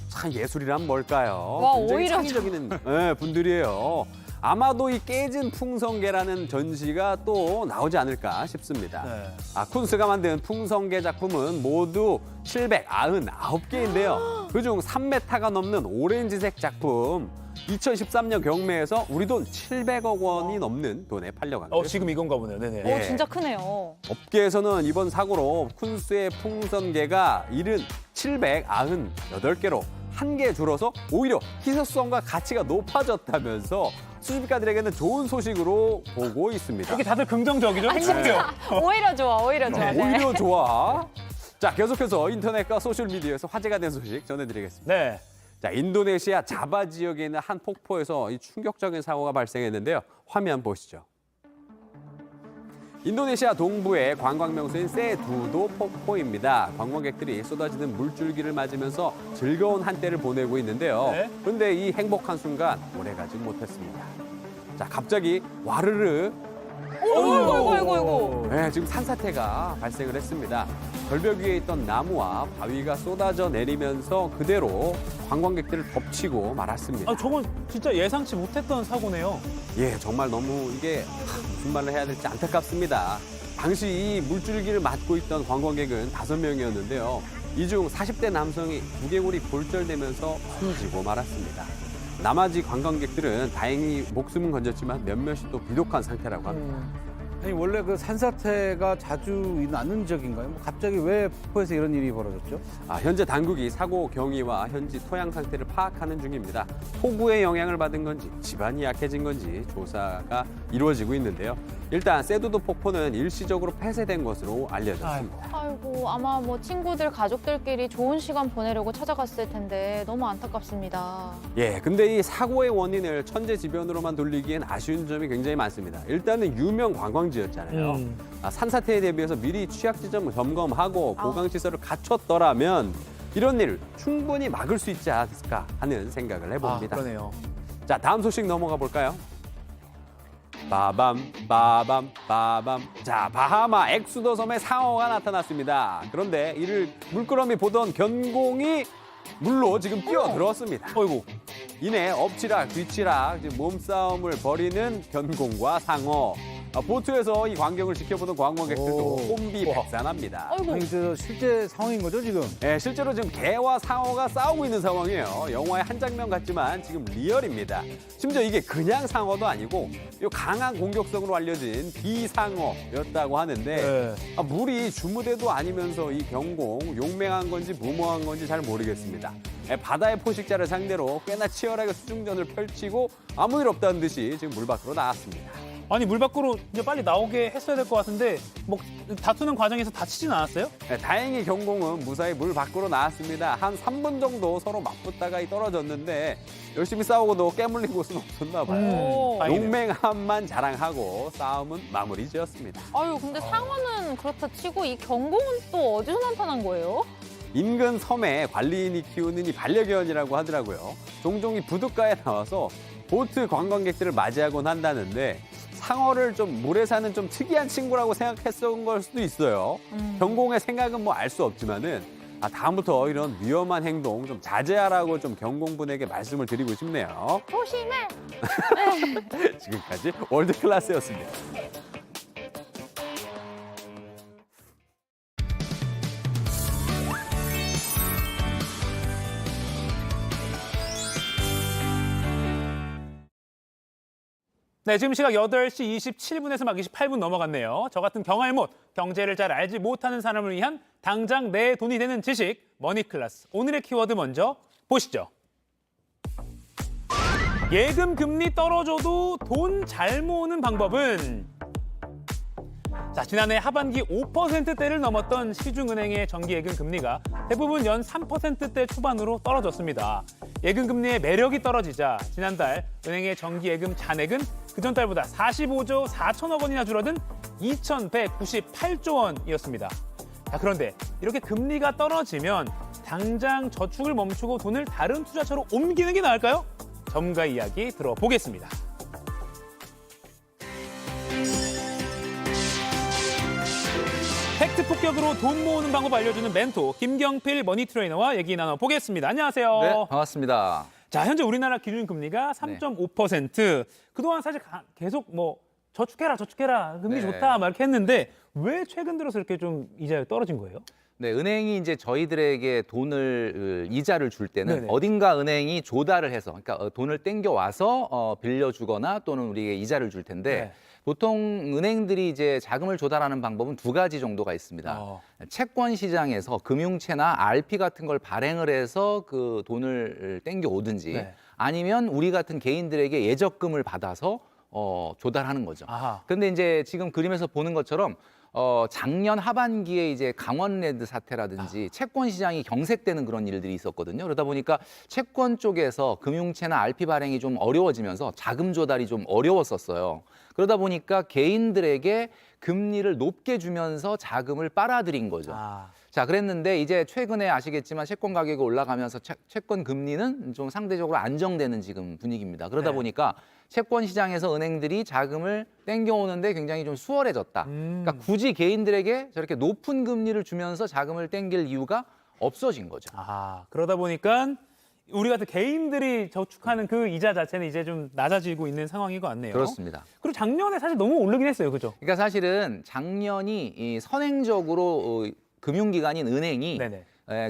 참 예술이란 뭘까요? 와, 굉장히 오히려 창의적인 분들이에요. 아마도 이 깨진 풍성개라는 전시가 또 나오지 않을까 싶습니다. 쿤스가 만든 풍성개 작품은 모두 799개인데요. 그중 3m가 넘는 오렌지색 작품 2013년 경매에서 우리 돈 700억 원이 넘는 돈에 팔려간 거예요. 지금 이건가 보네요. 네네. 진짜 크네요. 업계에서는 이번 사고로 쿤스의 풍선개가 798개로 한 개 줄어서 오히려 희소성과 가치가 높아졌다면서 수집가들에게는 좋은 소식으로 보고 있습니다. 이렇게 다들 긍정적이죠? 오히려 좋아, 오히려 좋아. 네. 오히려 좋아. 자, 계속해서 인터넷과 소셜미디어에서 화제가 된 소식 전해드리겠습니다. 네. 자, 인도네시아 자바 지역에 있는 한 폭포에서 이 충격적인 사고가 발생했는데요. 화면 보시죠. 인도네시아 동부의 관광 명소인 세두도 폭포입니다. 관광객들이 쏟아지는 물줄기를 맞으면서 즐거운 한때를 보내고 있는데요. 그런데 이 행복한 순간 오래가지 못했습니다. 자, 갑자기 와르르 어이구. 네, 지금 산사태가 발생을 했습니다. 절벽 위에 있던 나무와 바위가 쏟아져 내리면서 그대로 관광객들을 덮치고 말았습니다. 저건 진짜 예상치 못했던 사고네요. 예, 정말 너무 이게 무슨 말을 해야 될지 안타깝습니다. 당시 이 물줄기를 맞고 있던 관광객은 5명이었는데요. 이 중 40대 남성이 두개골이 골절되면서 숨지고 말았습니다. 나머지 관광객들은 다행히 목숨은 건졌지만 몇몇이 또 비독한 상태라고 합니다. 아니 원래 그 산사태가 자주 나는 지역인가요? 갑자기 왜 폭포에서 이런 일이 벌어졌죠? 현재 당국이 사고 경위와 현지 토양 상태를 파악하는 중입니다. 폭우의 영향을 받은 건지 집안이 약해진 건지 조사가 이루어지고 있는데요. 일단 세두도 폭포는 일시적으로 폐쇄된 것으로 알려졌습니다. 아이고, 아마 뭐 친구들, 가족들끼리 좋은 시간 보내려고 찾아갔을 텐데 너무 안타깝습니다. 예, 근데 이 사고의 원인을 천재지변으로만 돌리기엔 아쉬운 점이 굉장히 많습니다. 일단은 유명 관광지였잖아요. 산사태에 대비해서 미리 취약지점 점검하고 보강시설을 갖췄더라면 이런 일을 충분히 막을 수 있지 않았을까 하는 생각을 해봅니다. 그러네요. 자, 다음 소식 넘어가 볼까요? 빠밤. 자, 바하마 엑수더 섬에 상어가 나타났습니다. 그런데 이를 물끄러미 보던 견공이 물로 지금 뛰어들었습니다. 이내 엎치락 뒤치락 몸싸움을 벌이는 견공과 상어. 보트에서 이 광경을 지켜보던 관광객들도 혼비백산합니다. 아니, 저 실제 상황인 거죠, 지금? 네, 실제로 지금 개와 상어가 싸우고 있는 상황이에요. 영화의 한 장면 같지만 지금 리얼입니다. 심지어 이게 그냥 상어도 아니고 이 강한 공격성으로 알려진 비상어였다고 하는데 물이 주무대도 아니면서 이 견공 용맹한 건지 무모한 건지 잘 모르겠습니다. 바다의 포식자를 상대로 꽤나 치열하게 수중전을 펼치고 아무 일 없다는 듯이 지금 물 밖으로 나왔습니다. 아니 물 밖으로 이제 빨리 나오게 했어야 될 것 같은데 뭐 다투는 과정에서 다치진 않았어요? 네, 다행히 견공은 무사히 물 밖으로 나왔습니다. 한 3분 정도 서로 맞붙다가 떨어졌는데 열심히 싸우고도 깨물린 곳은 없었나 봐요. 용맹함만 자랑하고 싸움은 마무리 지었습니다. 아유, 근데 상어는 그렇다 치고 이 견공은 또 어디서 나타난 거예요? 인근 섬에 관리인이 키우는 이 반려견이라고 하더라고요. 종종 이 부둣가에 나와서 보트 관광객들을 맞이하곤 한다는데 상어를 좀 물에 사는 좀 특이한 친구라고 생각했던 걸 수도 있어요. 견공의 생각은 뭐 알 수 없지만은 다음부터 이런 위험한 행동 좀 자제하라고 좀 견공분에게 말씀을 드리고 싶네요. 조심해. 지금까지 월드클래스였습니다. 네, 지금 시각 8시 27분에서 막 28분 넘어갔네요. 저 같은 경알못, 경제를 잘 알지 못하는 사람을 위한 당장 내 돈이 되는 지식, 머니클래스. 오늘의 키워드 먼저 보시죠. 예금 금리 떨어져도 돈 잘 모으는 방법은? 자, 지난해 하반기 5%대를 넘었던 시중은행의 정기예금 금리가 대부분 연 3%대 초반으로 떨어졌습니다. 예금 금리의 매력이 떨어지자 지난달 은행의 정기예금 잔액은 그전 달보다 45조 4천억 원이나 줄어든 2,198조 원이었습니다. 자, 그런데 이렇게 금리가 떨어지면 당장 저축을 멈추고 돈을 다른 투자처로 옮기는 게 나을까요? 전문가 이야기 들어보겠습니다. 팩트 폭격으로 돈 모으는 방법 알려주는 멘토 김경필 머니 트레이너와 얘기 나눠보겠습니다. 안녕하세요. 네, 반갑습니다. 자, 현재 우리나라 기준금리가 3.5%. 그동안 사실 계속 뭐 저축해라, 금리 네. 좋다 막 이렇게 했는데 왜 최근 들어서 이렇게 좀 이자율이 떨어진 거예요? 네, 은행이 이제 저희들에게 돈을 이자를 줄 때는 네네. 어딘가 은행이 조달을 해서, 그러니까 돈을 땡겨 와서 빌려주거나 또는 우리에게 이자를 줄 텐데 네. 보통 은행들이 이제 자금을 조달하는 방법은 두 가지 정도가 있습니다. 채권 시장에서 금융채나 RP 같은 걸 발행을 해서 그 돈을 땡겨 오든지 네. 아니면 우리 같은 개인들에게 예적금을 받아서 조달하는 거죠. 근데 이제 지금 그림에서 보는 것처럼 작년 하반기에 이제 강원랜드 사태라든지 채권 시장이 경색되는 그런 일들이 있었거든요. 그러다 보니까 채권 쪽에서 금융채나 RP 발행이 좀 어려워지면서 자금 조달이 좀 어려웠었어요. 그러다 보니까 개인들에게 금리를 높게 주면서 자금을 빨아들인 거죠. 자, 그랬는데 이제 최근에 아시겠지만 채권 가격이 올라가면서 채권 금리는 좀 상대적으로 안정되는 지금 분위기입니다. 그러다 보니까 채권 시장에서 은행들이 자금을 땡겨오는데 굉장히 좀 수월해졌다. 그러니까 굳이 개인들에게 저렇게 높은 금리를 주면서 자금을 땡길 이유가 없어진 거죠. 그러다 보니까 우리 같은 개인들이 저축하는 그 이자 자체는 이제 좀 낮아지고 있는 상황인 것 같네요. 그렇습니다. 그리고 작년에 사실 너무 오르긴 했어요, 그죠? 그러니까 사실은 작년이 이 선행적으로 금융기관인 은행이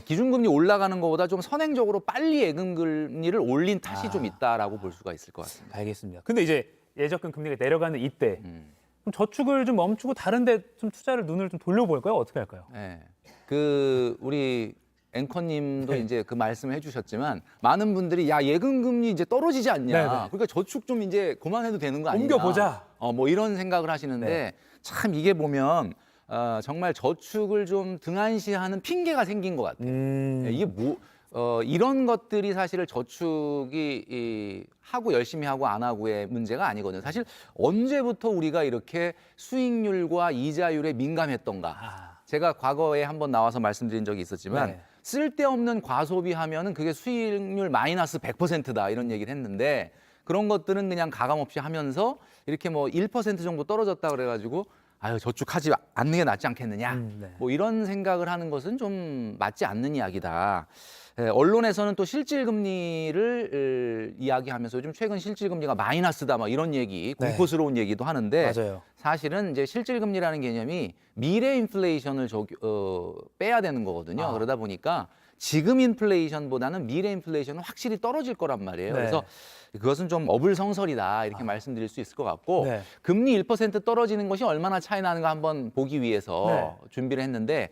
기준금리 올라가는 것보다 좀 선행적으로 빨리 예금금리를 올린 탓이 좀 있다라고 볼 수가 있을 것 같습니다. 알겠습니다. 근데 이제 예적금 금리가 내려가는 이때 그럼 저축을 좀 멈추고 다른 데 좀 투자를 눈을 좀 돌려볼까요? 어떻게 할까요? 네. 그 우리 앵커님도 이제 그 말씀을 해주셨지만 많은 분들이 야 예금금리 이제 떨어지지 않냐. 네네. 그러니까 저축 좀 이제 그만해도 되는 거 아니냐. 옮겨보자. 뭐 이런 생각을 하시는데 참 이게 보면 정말 저축을 좀 등한시하는 핑계가 생긴 것 같아요. 이게 이런 것들이 사실 저축이 하고 열심히 하고 안 하고의 문제가 아니거든요. 사실 언제부터 우리가 이렇게 수익률과 이자율에 민감했던가. 제가 과거에 한번 나와서 말씀드린 적이 있었지만 쓸데없는 과소비하면은 그게 수익률 마이너스 100%다 이런 얘기를 했는데 그런 것들은 그냥 가감없이 하면서 이렇게 뭐 1% 정도 떨어졌다 그래가지고 아유 저축하지 않는 게 낫지 않겠느냐 뭐 이런 생각을 하는 것은 좀 맞지 않는 이야기다. 언론에서는 또 실질금리를 이야기하면서 요즘 최근 실질금리가 마이너스다 막 이런 얘기 공포스러운 얘기도 하는데 맞아요. 사실은 이제 실질금리라는 개념이 미래 인플레이션을 빼야 되는 거거든요. 그러다 보니까 지금 인플레이션보다는 미래 인플레이션은 확실히 떨어질 거란 말이에요. 그래서 그것은 좀 어불성설이다 이렇게 말씀드릴 수 있을 것 같고 금리 1% 떨어지는 것이 얼마나 차이 나는가 한번 보기 위해서 준비를 했는데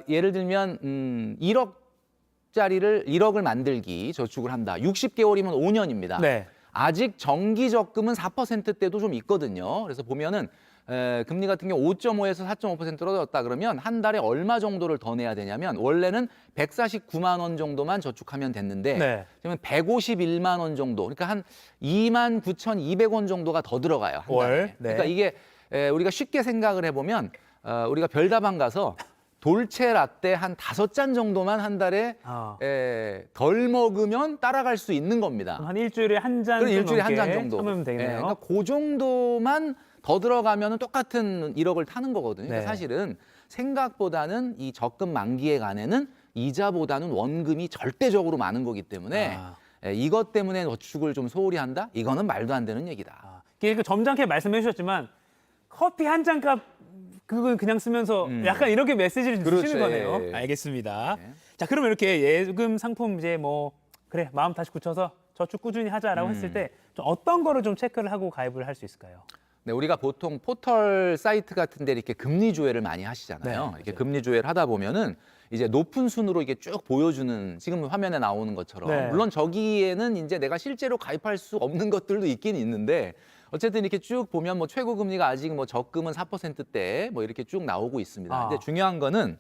예를 들면 1억을 만들기 저축을 한다. 60개월이면 5년입니다. 아직 정기 적금은 4%대도 좀 있거든요. 그래서 보면은 금리 같은 경우 5.5에서 4.5% 떨어졌다 그러면 한 달에 얼마 정도를 더 내야 되냐면 원래는 149만 원 정도만 저축하면 됐는데 지금 151만 원 정도 그러니까 한 29,200원 정도가 더 들어가요. 한 달에. 그러니까 이게 우리가 쉽게 생각을 해보면 우리가 별다방 가서 돌체 라떼 한 5잔 정도만 한 달에 덜 먹으면 따라갈 수 있는 겁니다. 한 일주일에 한 잔 일주일에 한 잔 정도. 참으면 되겠네요. 그러니까 그 정도만 더 들어가면 똑같은 1억을 타는 거거든요. 그러니까 사실은 생각보다는 이 적금 만기에 관해는 이자보다는 원금이 절대적으로 많은 거기 때문에 이것 때문에 저축을 좀 소홀히 한다? 이거는 말도 안 되는 얘기다. 이게 점잖게 말씀해 주셨지만 커피 한 잔 값 그건 그냥 쓰면서 약간 이렇게 메시지를 주시는 거네요. 알겠습니다. 자, 그러면 이렇게 예금 상품 이제 뭐 그래 마음 다시 굳혀서 저축 꾸준히 하자라고 했을 때 좀 어떤 거를 좀 체크를 하고 가입을 할 수 있을까요? 네, 우리가 보통 포털 사이트 같은 데 이렇게 금리 조회를 많이 하시잖아요. 이렇게 금리 조회를 하다 보면은 이제 높은 순으로 이게 쭉 보여주는 지금 화면에 나오는 것처럼 물론 저기에는 이제 내가 실제로 가입할 수 없는 것들도 있긴 있는데 어쨌든 이렇게 쭉 보면 뭐 최고 금리가 아직 뭐 적금은 4%대 뭐 이렇게 쭉 나오고 있습니다. 근데 중요한 거는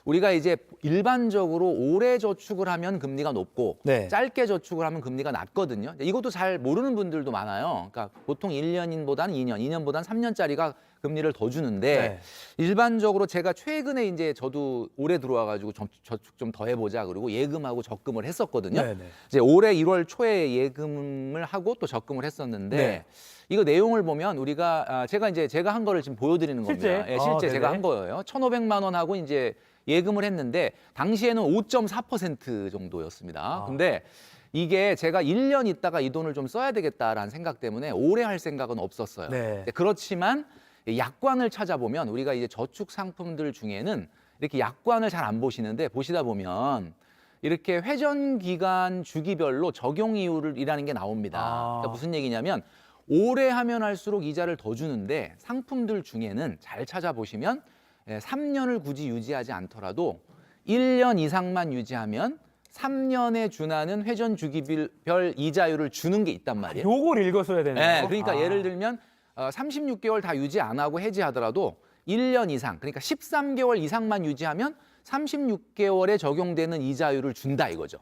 우리가 이제 일반적으로 오래 저축을 하면 금리가 높고 짧게 저축을 하면 금리가 낮거든요. 이것도 잘 모르는 분들도 많아요. 그러니까 보통 1년인보다는 2년, 2년보다는 3년짜리가 금리를 더 주는데 일반적으로 제가 최근에 이제 저도 올해 들어와가지고 저축 좀 더 해보자 그리고 예금하고 적금을 했었거든요. 이제 올해 1월 초에 예금을 하고 또 적금을 했었는데 이거 내용을 보면 우리가 제가 한 거를 지금 보여드리는 겁니다. 실제 제가 한 거예요. 1,500만 원 하고 이제 예금을 했는데 당시에는 5.4% 정도였습니다. 근데 이게 제가 1년 있다가 이 돈을 좀 써야 되겠다라는 생각 때문에 오래 할 생각은 없었어요. 네. 그렇지만 약관을 찾아보면 우리가 이제 저축 상품들 중에는 이렇게 약관을 잘 안 보시는데 보시다 보면 이렇게 회전 기간 주기별로 적용 이율이라는 게 나옵니다. 그러니까 무슨 얘기냐면 오래 하면 할수록 이자를 더 주는데 상품들 중에는 잘 찾아보시면 3년을 굳이 유지하지 않더라도 1년 이상만 유지하면 3년에 준하는 회전 주기별 이자율을 주는 게 있단 말이에요. 요걸 읽어줘야 되네요. 네, 그러니까 예를 들면 36개월 다 유지 안 하고 해지하더라도 1년 이상, 그러니까 13개월 이상만 유지하면 36개월에 적용되는 이자율을 준다 이거죠.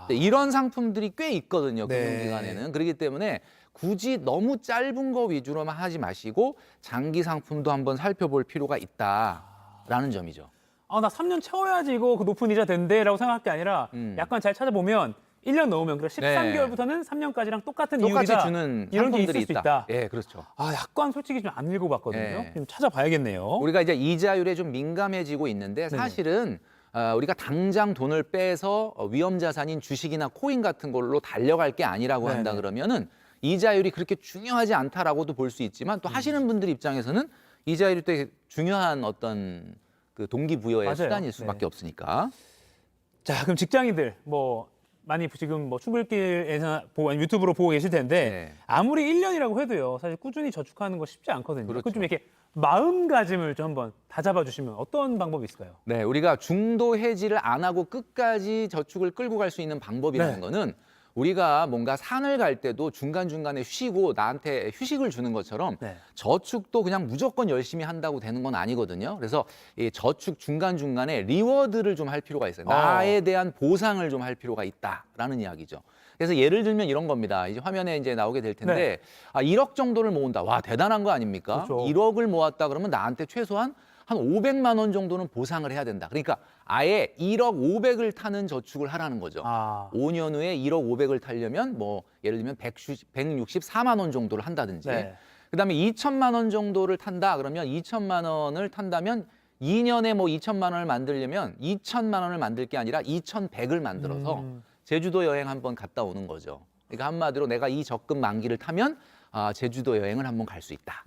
이런 상품들이 꽤 있거든요, 금융기관에는. 그렇기 때문에 굳이 너무 짧은 거 위주로만 하지 마시고 장기 상품도 한번 살펴볼 필요가 있다라는 점이죠. 나 3년 채워야지 이거 그 높은 이자 된대라고 생각할 게 아니라 약간 잘 찾아보면 1년 넘으면 그래 13개월부터는 3년까지랑 똑같은 똑같이 이율이다. 주는 이런 게 있을 상품들이 수 있다. 예, 그렇죠. 약관 솔직히 좀 안 읽어봤거든요. 좀 찾아봐야겠네요. 우리가 이제 이자율에 좀 민감해지고 있는데 사실은 우리가 당장 돈을 빼서 위험 자산인 주식이나 코인 같은 걸로 달려갈 게 아니라고 한다 그러면은 이자율이 그렇게 중요하지 않다라고도 볼 수 있지만 또 하시는 분들 입장에서는 이자율이 되게 중요한 어떤 그 동기부여의 수단일 수밖에 없으니까. 자, 그럼 직장인들 많이 지금 출근길에서 유튜브로 보고 계실 텐데 아무리 1년이라고 해도요. 사실 꾸준히 저축하는 거 쉽지 않거든요. 그렇죠. 좀 이렇게 마음가짐을 좀 한번 다잡아 주시면 어떤 방법이 있을까요? 네, 우리가 중도 해지를 안 하고 끝까지 저축을 끌고 갈 수 있는 방법이라는 거는 우리가 뭔가 산을 갈 때도 중간중간에 쉬고 나한테 휴식을 주는 것처럼 저축도 그냥 무조건 열심히 한다고 되는 건 아니거든요. 그래서 이 저축 중간중간에 리워드를 좀 할 필요가 있어요. 나에 대한 보상을 좀 할 필요가 있다라는 이야기죠. 그래서 예를 들면 이런 겁니다. 이제 화면에 이제 나오게 될 텐데 1억 정도를 모은다. 와, 대단한 거 아닙니까? 그렇죠. 1억을 모았다 그러면 나한테 최소한 한 500만 원 정도는 보상을 해야 된다. 그러니까 아예 1억 500을 타는 저축을 하라는 거죠. 5년 후에 1억 500을 타려면 예를 들면 164만 원 정도를 한다든지 그다음에 2천만 원 정도를 탄다 그러면 2천만 원을 탄다면 2년에 2천만 원을 만들려면 2천만 원을 만들 게 아니라 2,100을 만들어서 제주도 여행 한번 갔다 오는 거죠. 그러니까 한마디로 내가 이 적금 만기를 타면 제주도 여행을 한번 갈 수 있다.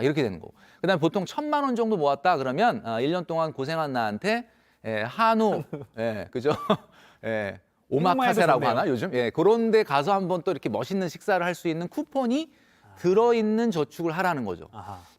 이렇게 되는 거고. 그다음에 보통 1,000만 원 정도 모았다 그러면 1년 동안 고생한 나한테 한우, 그죠? 오마카세라고 하나 요즘? 그런 데 가서 한번 또 이렇게 멋있는 식사를 할 수 있는 쿠폰이 들어있는 저축을 하라는 거죠.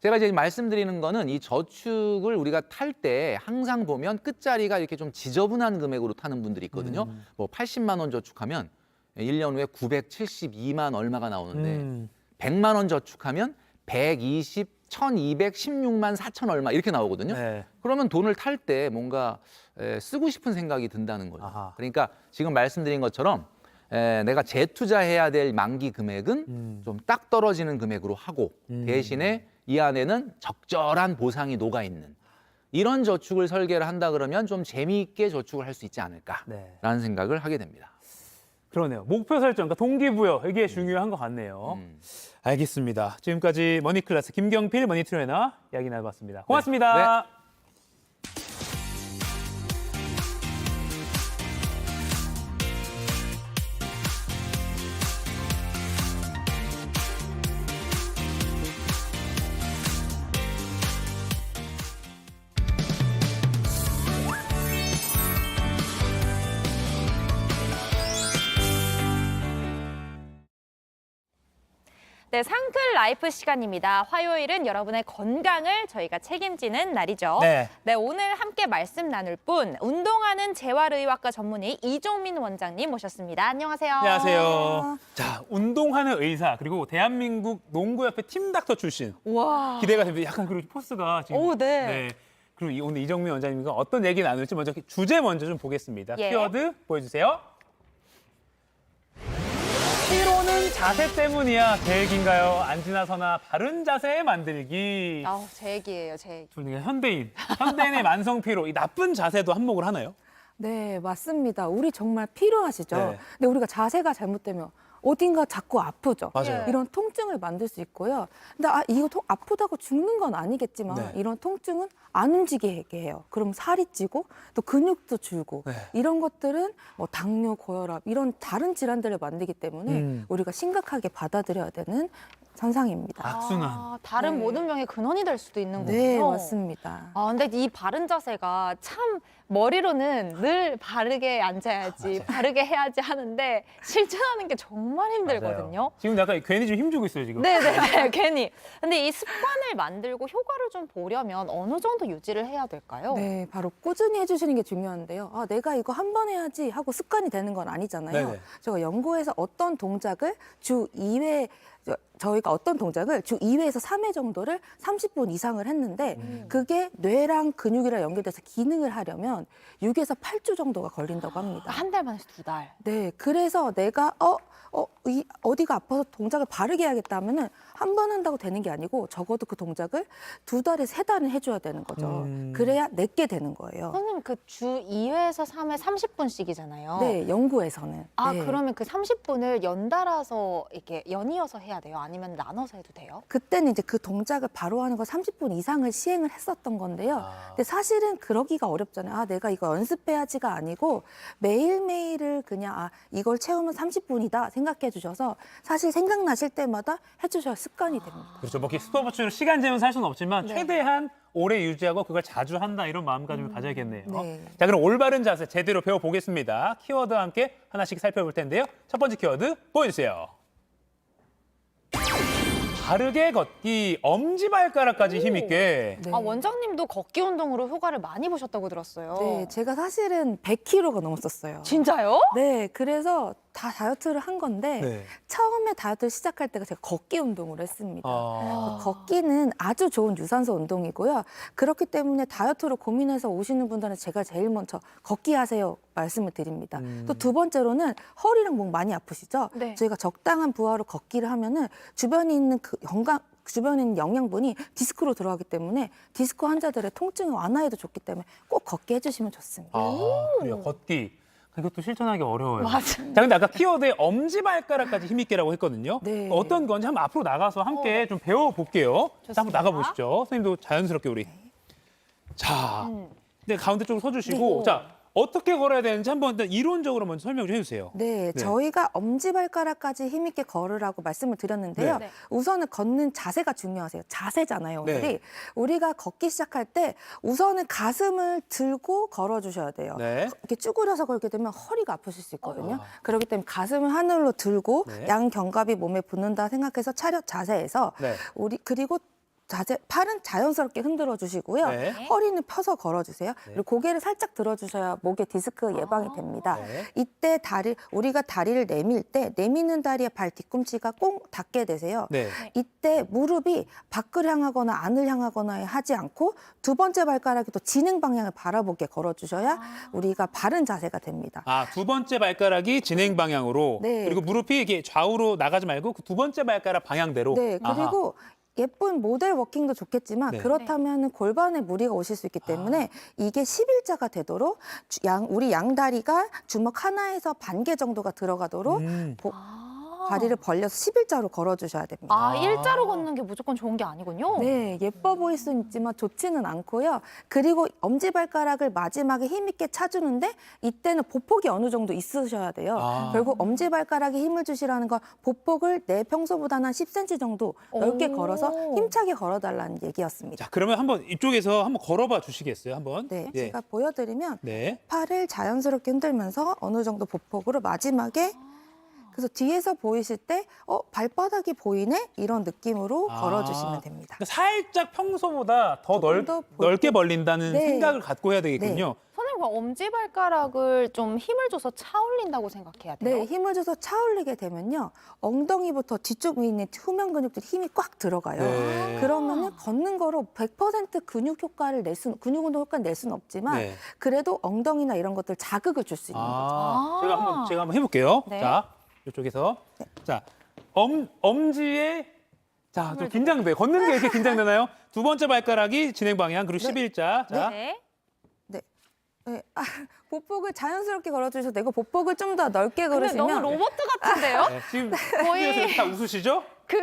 제가 이제 말씀드리는 거는 이 저축을 우리가 탈 때 항상 보면 끝자리가 이렇게 좀 지저분한 금액으로 타는 분들이 있거든요. 80만 원 저축하면 1년 후에 972만 얼마가 나오는데 100만 원 저축하면 1216만 4천 얼마 이렇게 나오거든요. 그러면 돈을 탈 때 뭔가 쓰고 싶은 생각이 든다는 거죠. 그러니까 지금 말씀드린 것처럼 내가 재투자해야 될 만기 금액은 좀 딱 떨어지는 금액으로 하고 대신에 이 안에는 적절한 보상이 녹아있는 이런 저축을 설계를 한다 그러면 좀 재미있게 저축을 할 수 있지 않을까라는 생각을 하게 됩니다. 그러네요. 목표 설정, 그러니까 동기부여 이게 중요한 것 같네요. 알겠습니다. 지금까지 머니클래스 김경필 머니트레이너 이야기 나눠봤습니다. 고맙습니다. 네, 상클 라이프 시간입니다. 화요일은 여러분의 건강을 저희가 책임지는 날이죠. 네, 오늘 함께 말씀 나눌 분 운동하는 재활의학과 전문의 이종민 원장님 모셨습니다. 안녕하세요. 안녕하세요. 자, 운동하는 의사 그리고 대한민국 농구협회 팀닥터 출신. 와. 기대가 됩니다. 약간 그리고 포스가 지금. 네. 그리고 오늘 이종민 원장님과 어떤 얘기 나눌지 먼저 주제 먼저 좀 보겠습니다. 키워드 보여주세요. 피로는 자세 때문이야. 제 얘기인가요? 앉으나 서나 바른 자세 만들기. 제 얘기예요, 제 얘기. 둘 현대인의 만성 피로, 이 나쁜 자세도 한몫을 하나요? 네, 맞습니다. 우리 정말 필요하시죠? 근데 우리가 자세가 잘못되면 어딘가 자꾸 아프죠. 맞아요. 이런 통증을 만들 수 있고요. 근데 이거 아프다고 죽는 건 아니겠지만 네. 이런 통증은 안 움직이게 해요. 그럼 살이 찌고 또 근육도 줄고 네. 이런 것들은 뭐 당뇨, 고혈압 이런 다른 질환들을 만들기 때문에 우리가 심각하게 받아들여야 되는 현상입니다. 악순환. 다른 네. 모든 병의 근원이 될 수도 있는 거군요. 네, 맞습니다. 근데 이 바른 자세가 참 머리로는 늘 바르게 앉아야지, 바르게 해야지 하는데 실천하는 게 정말 힘들거든요. 맞아요. 지금 약간 괜히 좀 힘주고 있어요, 지금. 네네, 괜히. 근데 이 습관을 만들고 효과를 좀 보려면 어느 정도 유지를 해야 될까요? 네, 바로 꾸준히 해주시는 게 중요한데요. 내가 이거 한 번 해야지 하고 습관이 되는 건 아니잖아요. 네네. 제가 연구에서 어떤 동작을 주 2회, 저희가 어떤 동작을 주 2회에서 3회 정도를 30분 이상을 했는데 그게 뇌랑 근육이랑 연결돼서 기능을 하려면 6에서 8주 정도가 걸린다고 합니다. 한 달 만에서 2달. 네, 그래서 내가 어디가 아파서 동작을 바르게 해야겠다 하면은 한 번 한다고 되는 게 아니고 적어도 그 동작을 2달에서 3달은 해줘야 되는 거죠. 그래야 내게 되는 거예요. 선생님, 그 주 2회에서 3회 30분씩이잖아요. 네, 연구에서는. 네. 그러면 그 30분을 연달아서 이렇게 연이어서 해야 돼요? 아니면 나눠서 해도 돼요? 그때는 이제 그 동작을 바로 하는 거 30분 이상을 시행을 했었던 건데요. 근데 사실은 그러기가 어렵잖아요. 내가 이거 연습해야지가 아니고 매일매일을 그냥 이걸 채우면 30분이다 생각해 주셔서 사실 생각나실 때마다 해주셔야 습관이 됩니다. 그렇죠. 뭐 이렇게 스톱워치로 시간 재면서 할 수는 없지만 네. 최대한 오래 유지하고 그걸 자주 한다 이런 마음가짐을 가져야겠네요. 네. 자, 그럼 올바른 자세 제대로 배워보겠습니다. 키워드와 함께 하나씩 살펴볼 텐데요. 첫 번째 키워드 보여주세요. 바르게 걷기, 엄지발가락까지 힘있게. 네. 원장님도 걷기 운동으로 효과를 많이 보셨다고 들었어요. 네, 제가 사실은 100kg가 넘었었어요. 진짜요? 네, 그래서 다 다이어트를 한 건데 네. 처음에 다이어트를 시작할 때가 제가 걷기 운동을 했습니다. 걷기는 아주 좋은 유산소 운동이고요. 그렇기 때문에 다이어트로 고민해서 오시는 분들은 제가 제일 먼저 걷기 하세요 말씀을 드립니다. 또 두 번째로는 허리랑 목 많이 아프시죠? 네. 저희가 적당한 부하로 걷기를 하면은 주변에 있는 주변에 있는 영양분이 디스크로 들어가기 때문에 디스크 환자들의 통증을 완화에도 좋기 때문에 꼭 걷기 해주시면 좋습니다. 그래요. 걷기. 이것도 실천하기 어려워요. 맞아요. 자, 근데 아까 키워드에 엄지발가락까지 힘있게라고 했거든요. 네. 어떤 건지 한번 앞으로 나가서 함께 좀 배워볼게요. 자, 한번 나가보시죠. 선생님도 자연스럽게 우리. 자, 네, 가운데 쪽으로 서주시고. 네. 자, 어떻게 걸어야 되는지 한번 일단 이론적으로 먼저 설명 좀 해주세요. 네, 저희가 엄지발가락까지 힘있게 걸으라고 말씀을 드렸는데요. 네. 우선은 걷는 자세가 중요하세요. 자세잖아요, 오늘이. 네. 우리가 걷기 시작할 때 우선은 가슴을 들고 걸어주셔야 돼요. 네. 이렇게 쭈그려서 걸게 되면 허리가 아프실 수 있거든요. 그렇기 때문에 가슴을 하늘로 들고 네. 양 견갑이 몸에 붙는다 생각해서 차렷 자세에서 네. 그리고 팔은 자연스럽게 흔들어 주시고요. 네. 허리는 펴서 걸어주세요. 그리고 고개를 살짝 들어주셔야 목에 디스크 예방이 됩니다. 네. 이때 우리가 다리를 내밀 때 내미는 다리에 발 뒤꿈치가 꼭 닿게 되세요. 네. 이때 무릎이 밖을 향하거나 안을 향하거나 하지 않고 두 번째 발가락이 또 진행 방향을 바라보게 걸어주셔야 우리가 바른 자세가 됩니다. 두 번째 발가락이 진행 방향으로. 네. 그리고 무릎이 이게 좌우로 나가지 말고 그 두 번째 발가락 방향대로. 네, 그리고 예쁜 모델 워킹도 좋겠지만 네. 그렇다면 골반에 무리가 오실 수 있기 때문에 이게 11자가 되도록 우리 양다리가 주먹 하나에서 반 개 정도가 들어가도록 다리를 벌려서 11자로 걸어주셔야 됩니다. 일자로 걷는 게 무조건 좋은 게 아니군요. 네, 예뻐 보일 수는 있지만 좋지는 않고요. 그리고 엄지발가락을 마지막에 힘있게 차주는데 이때는 보폭이 어느 정도 있으셔야 돼요. 결국 엄지발가락에 힘을 주시라는 건 보폭을 내 평소보다는 한 10cm 정도 넓게 걸어서 힘차게 걸어달라는 얘기였습니다. 자, 그러면 한번 이쪽에서 한번 걸어봐 주시겠어요? 한번. 네, 제가 보여드리면 네. 팔을 자연스럽게 흔들면서 어느 정도 보폭으로 마지막에 그래서 뒤에서 보이실 때 발바닥이 보이네? 이런 느낌으로 걸어주시면 됩니다. 그러니까 살짝 평소보다 더 넓게 벌린다는 네. 생각을 갖고 해야 되겠군요. 선생님, 엄지발가락을 좀 힘을 줘서 차올린다고 생각해야 돼요? 네, 힘을 줘서 차올리게 되면요. 엉덩이부터 뒤쪽 위에 있는 후면 근육들이 힘이 꽉 들어가요. 네. 그러면은 걷는 거로 100% 근육 운동 효과를 낼 수는 없지만 네. 그래도 엉덩이나 이런 것들 자극을 줄 수 있는 거죠. 제가 한번 해볼게요. 네. 자, 이쪽에서. 자, 엄지에 자, 좀 긴장돼요. 걷는 게 이렇게 긴장되나요? 두 번째 발가락이 진행 방향, 그리고 11자. 자. 네. 네, 보폭을 자연스럽게 걸어주셔서 내가 보폭을 좀 더 넓게 근데 걸으시면 너무 로봇 같은데요? 네, 지금 거의- 스튜디오에서 다 웃으시죠? 그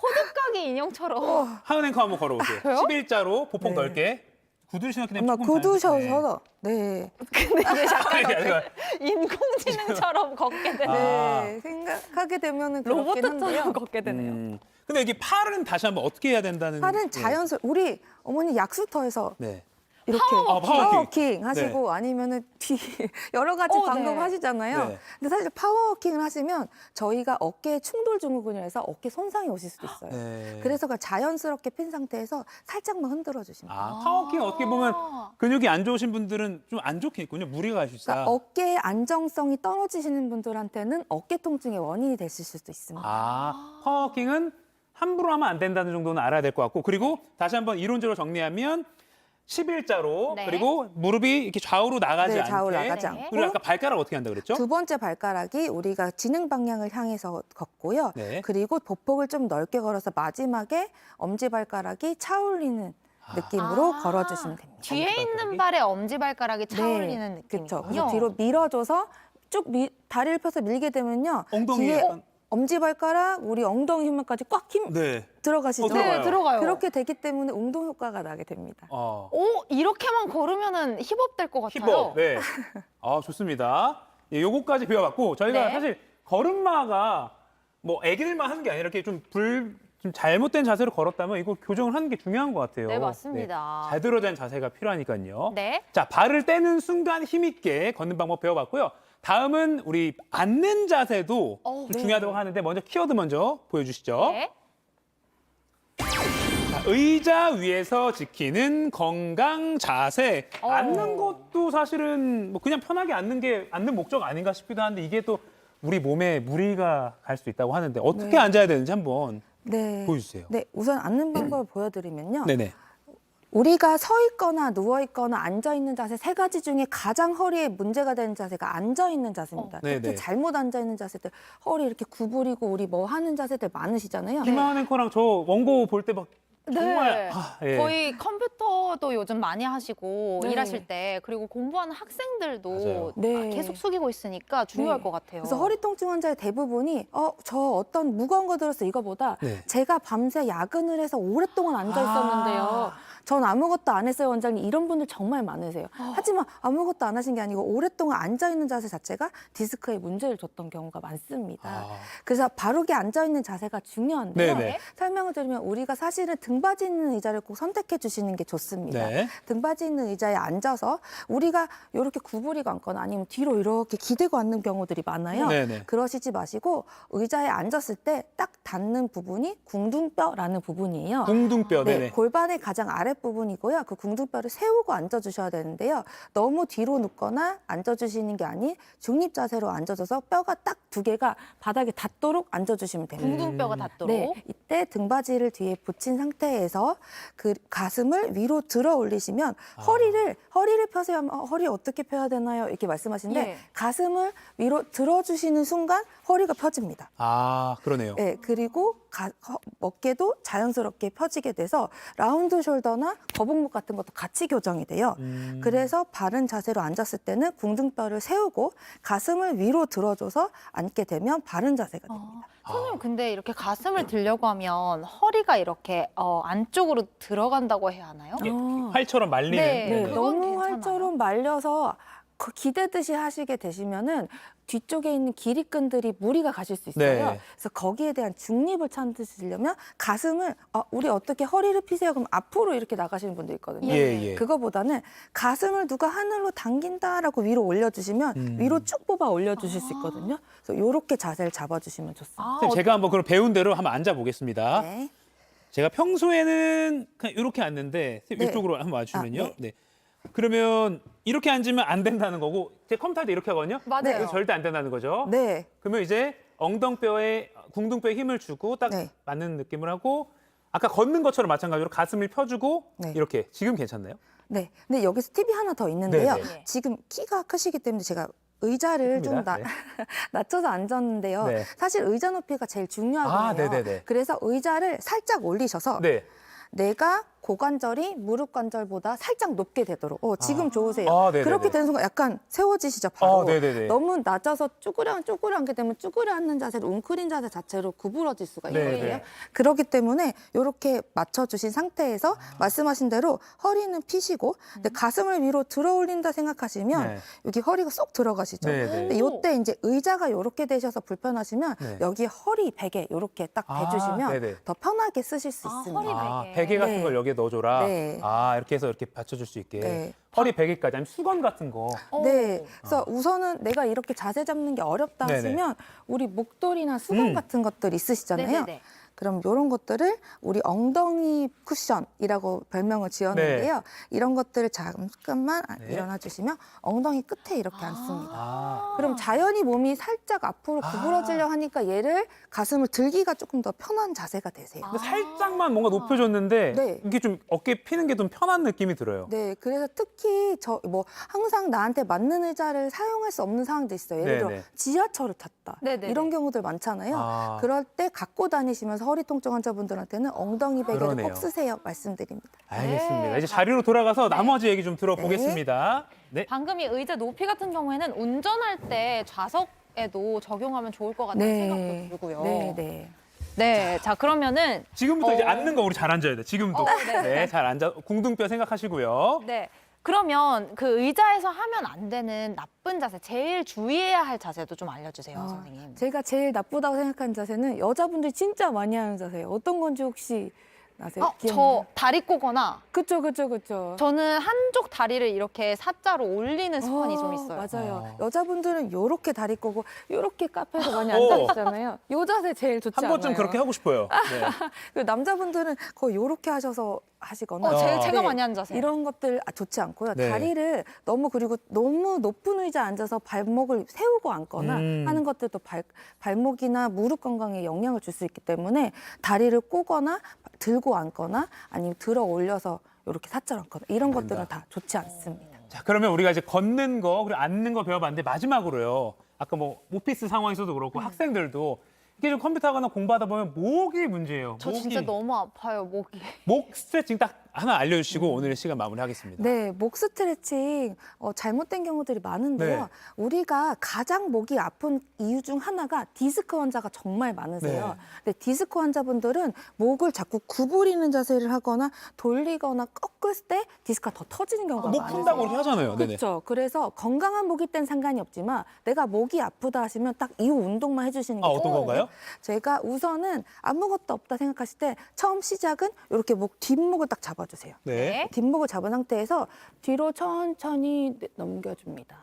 호두까기 인형처럼. 하은 앵커 한번 걸어보세요. 그래요? 11자로 보폭 네. 넓게. 구두를 신었기 때문에 아마 조금 굳으셔서 네. 근데 이제 잠깐 자연스럽게. 인공지능처럼 걷게 되네. 네, 생각하게 되면은 그렇긴 한데요. 로봇처럼 걷게 되네요. 근데 여기 팔은 다시 한번 어떻게 해야 된다는? 팔은 우리 어머니 약수터에서 네. 이렇게 파워워킹. 하시고 아니면은 뒤 여러 가지 방법 네. 하시잖아요. 네. 근데 사실 파워워킹을 하시면 저희가 어깨 충돌 증후군이라서 어깨 손상이 오실 수도 있어요. 네. 그래서 그 자연스럽게 핀 상태에서 살짝만 흔들어 주시면 돼요. 파워워킹 어떻게 보면 근육이 안 좋으신 분들은 좀 안 좋겠군요. 무리가 갈 수 있다. 그러니까 어깨의 안정성이 떨어지시는 분들한테는 어깨 통증의 원인이 되실 수도 있습니다. 파워워킹은 함부로 하면 안 된다는 정도는 알아야 될 것 같고, 그리고 다시 한번 이론적으로 정리하면 11자로 네. 그리고 무릎이 이렇게 좌우로 나가지 네, 않게. 좌우로 나가지 네. 않고. 그리고 아까 발가락 어떻게 한다 그랬죠? 두 번째 발가락이 우리가 지능 방향을 향해서 걷고요. 네. 그리고 보폭을 좀 넓게 걸어서 마지막에 엄지발가락이 차올리는 느낌으로 걸어주시면 됩니다. 뒤에 있는 발에 엄지발가락이 차올리는 느낌이군요. 그렇죠. 그래서 뒤로 밀어줘서 쭉 다리를 펴서 밀게 되면요. 엉덩이에 뒤에 약간- 엄지발가락, 우리 엉덩이 힘까지 꽉 힘 네. 들어가시죠? 들어가요. 네, 들어가요. 그렇게 되기 때문에 운동 효과가 나게 됩니다. 오, 이렇게만 걸으면은 힙업 될 것 같아요. 힙업. 네. 좋습니다. 예, 요거까지 배워봤고, 저희가 네. 사실 걸음마가 뭐 애기들만 하는 게 아니라 이렇게 좀 잘못된 자세로 걸었다면 이거 교정을 하는 게 중요한 것 같아요. 네, 맞습니다. 네, 잘 들어진 자세가 필요하니까요. 네. 자, 발을 떼는 순간 힘있게 걷는 방법 배워봤고요. 다음은 우리 앉는 자세도 좀 네. 중요하다고 하는데 먼저 키워드 먼저 보여주시죠. 네. 자, 의자 위에서 지키는 건강 자세. 앉는 것도 사실은 뭐 그냥 편하게 앉는 게 앉는 목적 아닌가 싶기도 한데 이게 또 우리 몸에 무리가 갈 수 있다고 하는데 어떻게 네. 앉아야 되는지 한번 네. 보여주세요. 네, 우선 앉는 방법을 보여드리면요. 네네. 우리가 서 있거나 누워 있거나 앉아 있는 자세 세 가지 중에 가장 허리에 문제가 되는 자세가 앉아 있는 자세입니다. 특히 네네. 잘못 앉아 있는 자세들, 허리 이렇게 구부리고 우리 뭐 하는 자세들 많으시잖아요. 김하은 앵커랑 저 원고 볼 때 막 정말 예. 거의 컴퓨터도 요즘 많이 하시고 네. 일하실 때 그리고 공부하는 학생들도 맞아요. 네. 계속 숙이고 있으니까 중요할 네. 것 같아요. 그래서 허리 통증 환자의 대부분이 저 어떤 무거운 거 들었어 이거보다 네. 제가 밤새 야근을 해서 오랫동안 앉아 있었는데요. 전 아무것도 안 했어요, 원장님. 이런 분들 정말 많으세요. 하지만 아무것도 안 하신 게 아니고 오랫동안 앉아 있는 자세 자체가 디스크에 문제를 줬던 경우가 많습니다. 그래서 바르게 앉아 있는 자세가 중요한데요. 네네. 설명을 드리면 우리가 사실은 등받이 있는 의자를 꼭 선택해 주시는 게 좋습니다. 네. 등받이 있는 의자에 앉아서 우리가 이렇게 구부리고 앉거나 아니면 뒤로 이렇게 기대고 앉는 경우들이 많아요. 네네. 그러시지 마시고 의자에 앉았을 때 딱 닿는 부분이 궁둥뼈라는 부분이에요. 궁둥뼈. 네, 네네. 골반의 가장 아랫부분이고요. 그 궁둥뼈를 세우고 앉아주셔야 되는데요. 너무 뒤로 눕거나 앉아주시는 게 아닌 중립 자세로 앉아줘서 뼈가 딱 두 개가 바닥에 닿도록 앉아주시면 됩니다. 궁둥뼈가 닿도록. 네, 이때 등받이를 뒤에 붙인 상태에서 그 가슴을 위로 들어 올리시면 허리를 펴세요 하면 허리 어떻게 펴야 되나요? 이렇게 말씀하시는데 예. 가슴을 위로 들어주시는 순간 허리가 펴집니다. 그러네요. 네, 그리고 어깨도 자연스럽게 펴지게 돼서 라운드 숄더나 거북목 같은 것도 같이 교정이 돼요. 그래서 바른 자세로 앉았을 때는 궁둥뼈를 세우고 가슴을 위로 들어줘서 앉게 되면 바른 자세가 됩니다. 선생님 근데 이렇게 가슴을 들려고 하면 허리가 이렇게 안쪽으로 들어간다고 해야 하나요? 활처럼 말리는. 네. 네, 그건 너무 괜찮아요? 활처럼 말려서 기대듯이 하시게 되시면은 뒤쪽에 있는 기립근들이 무리가 가실 수 있어요. 네. 그래서 거기에 대한 중립을 찾으시려면 가슴을 우리 어떻게 허리를 피세요? 그럼 앞으로 이렇게 나가시는 분들 있거든요. 예. 그거보다는 가슴을 누가 하늘로 당긴다라고 위로 올려주시면 위로 쭉 뽑아 올려주실 수 있거든요. 그래서 이렇게 자세를 잡아주시면 좋습니다. 선생님, 제가 한번 그럼 배운 대로 한번 앉아보겠습니다. 네. 제가 평소에는 그냥 이렇게 앉는데 네. 이쪽으로 한번 와주시면요. 네. 네. 그러면 이렇게 앉으면 안 된다는 거고 제 컴퓨터 할 때 이렇게 하거든요. 맞아요. 이거 절대 안 된다는 거죠. 네. 그러면 이제 궁둥뼈에 힘을 주고 딱 네. 맞는 느낌을 하고 아까 걷는 것처럼 마찬가지로 가슴을 펴주고 네. 이렇게 지금 괜찮나요? 네. 근데 여기서 팁이 하나 더 있는데요. 네네. 지금 키가 크시기 때문에 제가 의자를 좀 큽니다. 네. 낮춰서 앉았는데요. 네. 사실 의자 높이가 제일 중요하거든요. 네네네. 그래서 의자를 살짝 올리셔서 네. 내가 고관절이 무릎 관절보다 살짝 높게 되도록. 지금 좋으세요. 네네네. 그렇게 되는 순간 약간 세워지시죠, 바로. 네네네. 너무 낮아서 쪼그려앉게 되면 쪼그려앉는 자세로 웅크린 자세 자체로 구부러질 수가 있거든요. 네네. 그렇기 때문에 이렇게 맞춰주신 상태에서 말씀하신 대로 허리는 펴시고 근데 가슴을 위로 들어 올린다 생각하시면 네. 여기 허리가 쏙 들어가시죠. 네네. 근데 이때 이제 의자가 이렇게 되셔서 불편하시면 네. 여기 허리 베개 이렇게 딱 대주시면 네네. 더 편하게 쓰실 수 있습니다. 베개 같은 네. 걸 여기에 넣어줘라. 네. 이렇게 해서 이렇게 받쳐줄 수 있게. 네. 허리 베개까지, 아니면 수건 같은 거. 네. 그래서 우선은 내가 이렇게 자세 잡는 게 어렵다 네네. 하시면 우리 목도리나 수건 같은 것들 있으시잖아요. 네네네. 그럼 이런 것들을 우리 엉덩이 쿠션이라고 별명을 지었는데요. 이런 것들을 잠깐만 일어나 주시면 엉덩이 끝에 이렇게 앉습니다. 그럼 자연히 몸이 살짝 앞으로 구부러지려 하니까 얘를 가슴을 들기가 조금 더 편한 자세가 되세요. 살짝만 뭔가 높여줬는데 네. 이게 좀 어깨 피는 게 좀 편한 느낌이 들어요. 네, 그래서 특히 항상 나한테 맞는 의자를 사용할 수 없는 상황도 있어요. 예를 들어 네네. 지하철을 탔다. 네네네. 이런 경우들 많잖아요. 그럴 때 갖고 다니시면서 허리 통증 환자분들한테는 엉덩이 베개를 그러네요. 꼭 쓰세요. 말씀드립니다. 알겠습니다. 이제 자리로 돌아가서 나머지 얘기 좀 들어보겠습니다. 네. 방금 이 의자 높이 같은 경우에는 운전할 때 좌석에도 적용하면 좋을 것 같다는 네. 생각도 들고요. 네. 네, 자 그러면은 지금부터 이제 앉는 거 우리 잘 앉아야 돼. 지금도. 네. 네, 잘 앉아. 궁둥뼈 생각하시고요. 네. 그러면 그 의자에서 하면 안 되는 나쁜 자세, 제일 주의해야 할 자세도 좀 알려주세요, 선생님. 제가 제일 나쁘다고 생각하는 자세는 여자분들이 진짜 많이 하는 자세예요. 어떤 건지 혹시 아세요? 저 다리 꼬거나. 그쵸. 저는 한쪽 다리를 이렇게 사자로 올리는 습관이 좀 있어요. 맞아요. 여자분들은 요렇게 다리 꼬고 요렇게 카페에서 많이 앉아있잖아요. 요 자세 제일 좋지 한 않아요. 번쯤 그렇게 하고 싶어요. 네. 그 남자분들은 거의 요렇게 하셔서 하시거나 제가 많이 한 자세. 이런 것들 좋지 않고요. 네. 다리를 그리고 너무 높은 의자에 앉아서 발목을 세우고 앉거나 하는 것들도 발목이나 무릎 건강에 영향을 줄 수 있기 때문에 다리를 꼬거나 들고 앉거나 아니면 들어 올려서 이렇게 사자로 앉거나 이런 것들은 다 좋지 않습니다. 자, 그러면 우리가 이제 걷는 거, 그리고 앉는 거 배워봤는데 마지막으로요. 아까 오피스 상황에서도 그렇고 학생들도 이게 좀 컴퓨터 하거나 공부하다 보면 목이 문제예요. 저 진짜 너무 아파요, 목이. 목 스트레칭 딱 하나 알려주시고 오늘의 시간 마무리하겠습니다. 네, 목 스트레칭 잘못된 경우들이 많은데요. 네. 우리가 가장 목이 아픈 이유 중 하나가 디스크 환자가 정말 많으세요. 네. 근데 디스크 환자분들은 목을 자꾸 구부리는 자세를 하거나 돌리거나 꺾을 때 디스크가 더 터지는 경우가 목 많으세요. 푼다고 이렇게 하잖아요. 네네. 그렇죠. 그래서 건강한 목이 땐 상관이 없지만 내가 목이 아프다 하시면 딱 이 운동만 해주시는 게 어떤 건가요? 제가 우선은 아무것도 없다 생각하실 때 처음 시작은 이렇게 뒷목을 딱 잡아주세요. 네. 뒷목을 잡은 상태에서 뒤로 천천히 넘겨줍니다.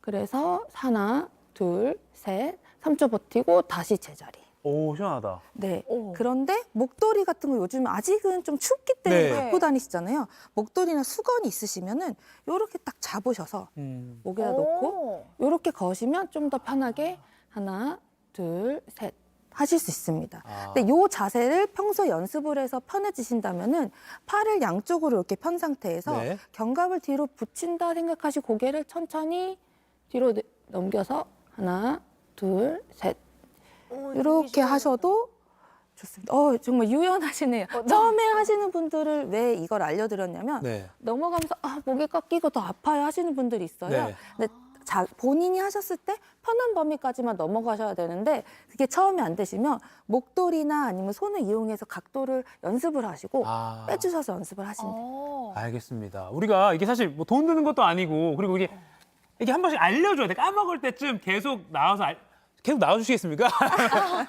그래서 하나, 둘, 셋, 3초 버티고 다시 제자리. 오, 시원하다. 네. 그런데 목도리 같은 거 요즘 아직은 좀 춥기 때문에 네. 갖고 다니시잖아요. 목도리나 수건이 있으시면은 요렇게 딱 잡으셔서 목에다 놓고 요렇게 거시면 좀 더 편하게 하나, 둘, 셋 하실 수 있습니다. 근데 요 자세를 평소 연습을 해서 편해지신다면은 팔을 양쪽으로 이렇게 편 상태에서 네. 견갑을 뒤로 붙인다 생각하시고 고개를 천천히 뒤로 넘겨서 하나, 둘, 셋 이렇게 하셔도 좋습니다. 정말 유연하시네요. 처음에 하시는 분들을 왜 이걸 알려드렸냐면 네. 넘어가면서 목이 꺾이고 더 아파요 하시는 분들이 있어요. 네. 근데 본인이 하셨을 때 편한 범위까지만 넘어가셔야 되는데 그게 처음에 안 되시면 목도리나 아니면 손을 이용해서 각도를 연습을 하시고 빼주셔서 연습을 하시면 돼요. 알겠습니다. 우리가 이게 사실 뭐 돈 드는 것도 아니고 그리고 이게 한 번씩 알려줘야 돼. 까먹을 때쯤 계속 나와서 계속 나와주시겠습니까?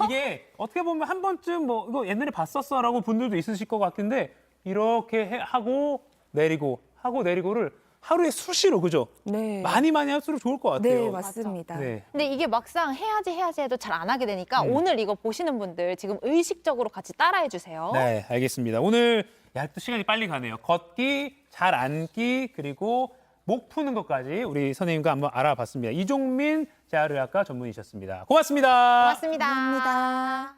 이게 어떻게 보면 한 번쯤 이거 옛날에 봤었어라고 분들도 있으실 것 같은데 이렇게 하고 내리고를 하루에 수시로 그죠? 네. 많이 할수록 좋을 것 같아요. 네, 맞습니다. 네. 근데 이게 막상 해야지 해도 잘 안 하게 되니까 오늘 이거 보시는 분들 지금 의식적으로 같이 따라해 주세요. 네, 알겠습니다. 오늘 또 시간이 빨리 가네요. 걷기, 잘 앉기, 그리고 목 푸는 것까지 우리 선생님과 한번 알아봤습니다. 이종민 재활의학과 전문의셨습니다. 고맙습니다. 고맙습니다. 감사합니다.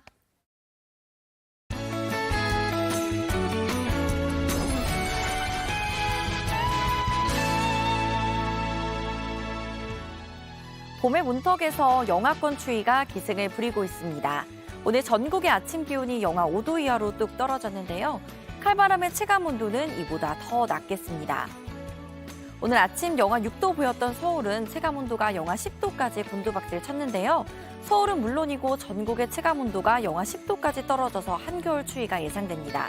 봄의 문턱에서 영하권 추위가 기승을 부리고 있습니다. 오늘 전국의 아침 기온이 영하 5도 이하로 뚝 떨어졌는데요. 칼바람의 체감 온도는 이보다 더 낮겠습니다. 오늘 아침 영하 6도 보였던 서울은 체감 온도가 영하 10도까지 곤두박질 쳤는데요. 서울은 물론이고 전국의 체감 온도가 영하 10도까지 떨어져서 한겨울 추위가 예상됩니다.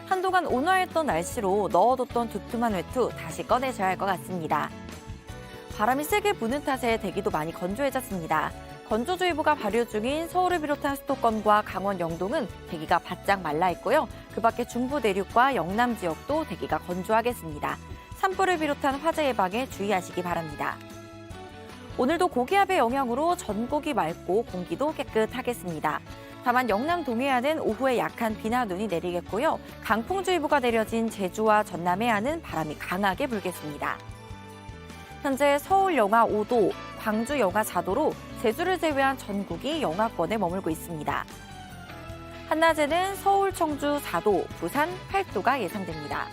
한동안 온화했던 날씨로 넣어뒀던 두툼한 외투 다시 꺼내셔야 할 것 같습니다. 바람이 세게 부는 탓에 대기도 많이 건조해졌습니다. 건조주의보가 발효 중인 서울을 비롯한 수도권과 강원 영동은 대기가 바짝 말라 있고요. 그 밖에 중부 내륙과 영남 지역도 대기가 건조하겠습니다. 산불을 비롯한 화재 예방에 주의하시기 바랍니다. 오늘도 고기압의 영향으로 전국이 맑고 공기도 깨끗하겠습니다. 다만 영남 동해안은 오후에 약한 비나 눈이 내리겠고요. 강풍주의보가 내려진 제주와 전남 해안은 바람이 강하게 불겠습니다. 현재 서울 영하 5도, 광주 영하 4도로 제주를 제외한 전국이 영하권에 머물고 있습니다. 한낮에는 서울, 청주 4도, 부산 8도가 예상됩니다.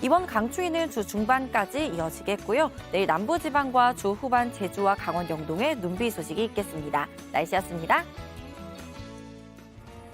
이번 강추위는 주 중반까지 이어지겠고요. 내일 남부지방과 주 후반 제주와 강원 영동에 눈비 소식이 있겠습니다. 날씨였습니다.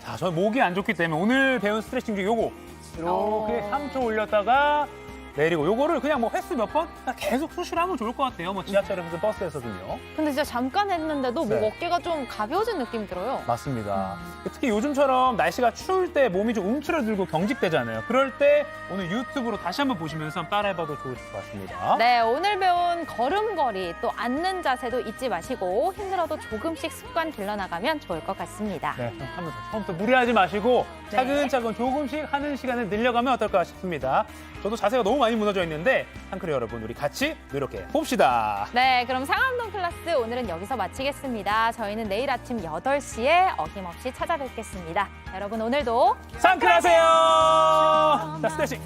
자, 저는 목이 안 좋기 때문에 오늘 배운 스트레칭 중에 요거 이렇게 3초 올렸다가 내리고 요거를 그냥 뭐 횟수 몇 번 계속 수시로 하면 좋을 것 같아요. 뭐 지하철에서든 버스에서든요. 근데 진짜 잠깐 했는데도 목 어깨가 좀 가벼워진 느낌이 들어요. 맞습니다. 특히 요즘처럼 날씨가 추울 때 몸이 좀 움츠러들고 경직되잖아요. 그럴 때 오늘 유튜브로 다시 한번 보시면서 따라해봐도 좋으실 것 같습니다. 네, 오늘 배운 걸음걸이 또 앉는 자세도 잊지 마시고 힘들어도 조금씩 습관 길러나가면 좋을 것 같습니다. 네, 하면서 처음부터 무리하지 마시고 차근차근 조금씩 하는 시간을 늘려가면 어떨까 싶습니다. 저도 자세가 너무 많이 무너져 있는데 한크루 여러분 우리 같이 노력해 봅시다. 네, 그럼 상암동 클래스 오늘은 여기서 마치겠습니다. 저희는 내일 아침 8시에 어김없이 찾아뵙겠습니다. 여러분 오늘도 상크하세요. 자, 스트레칭.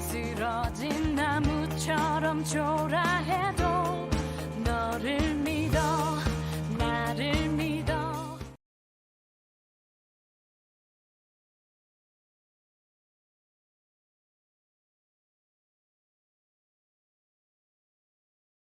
쓰러진 나무처럼 초라해도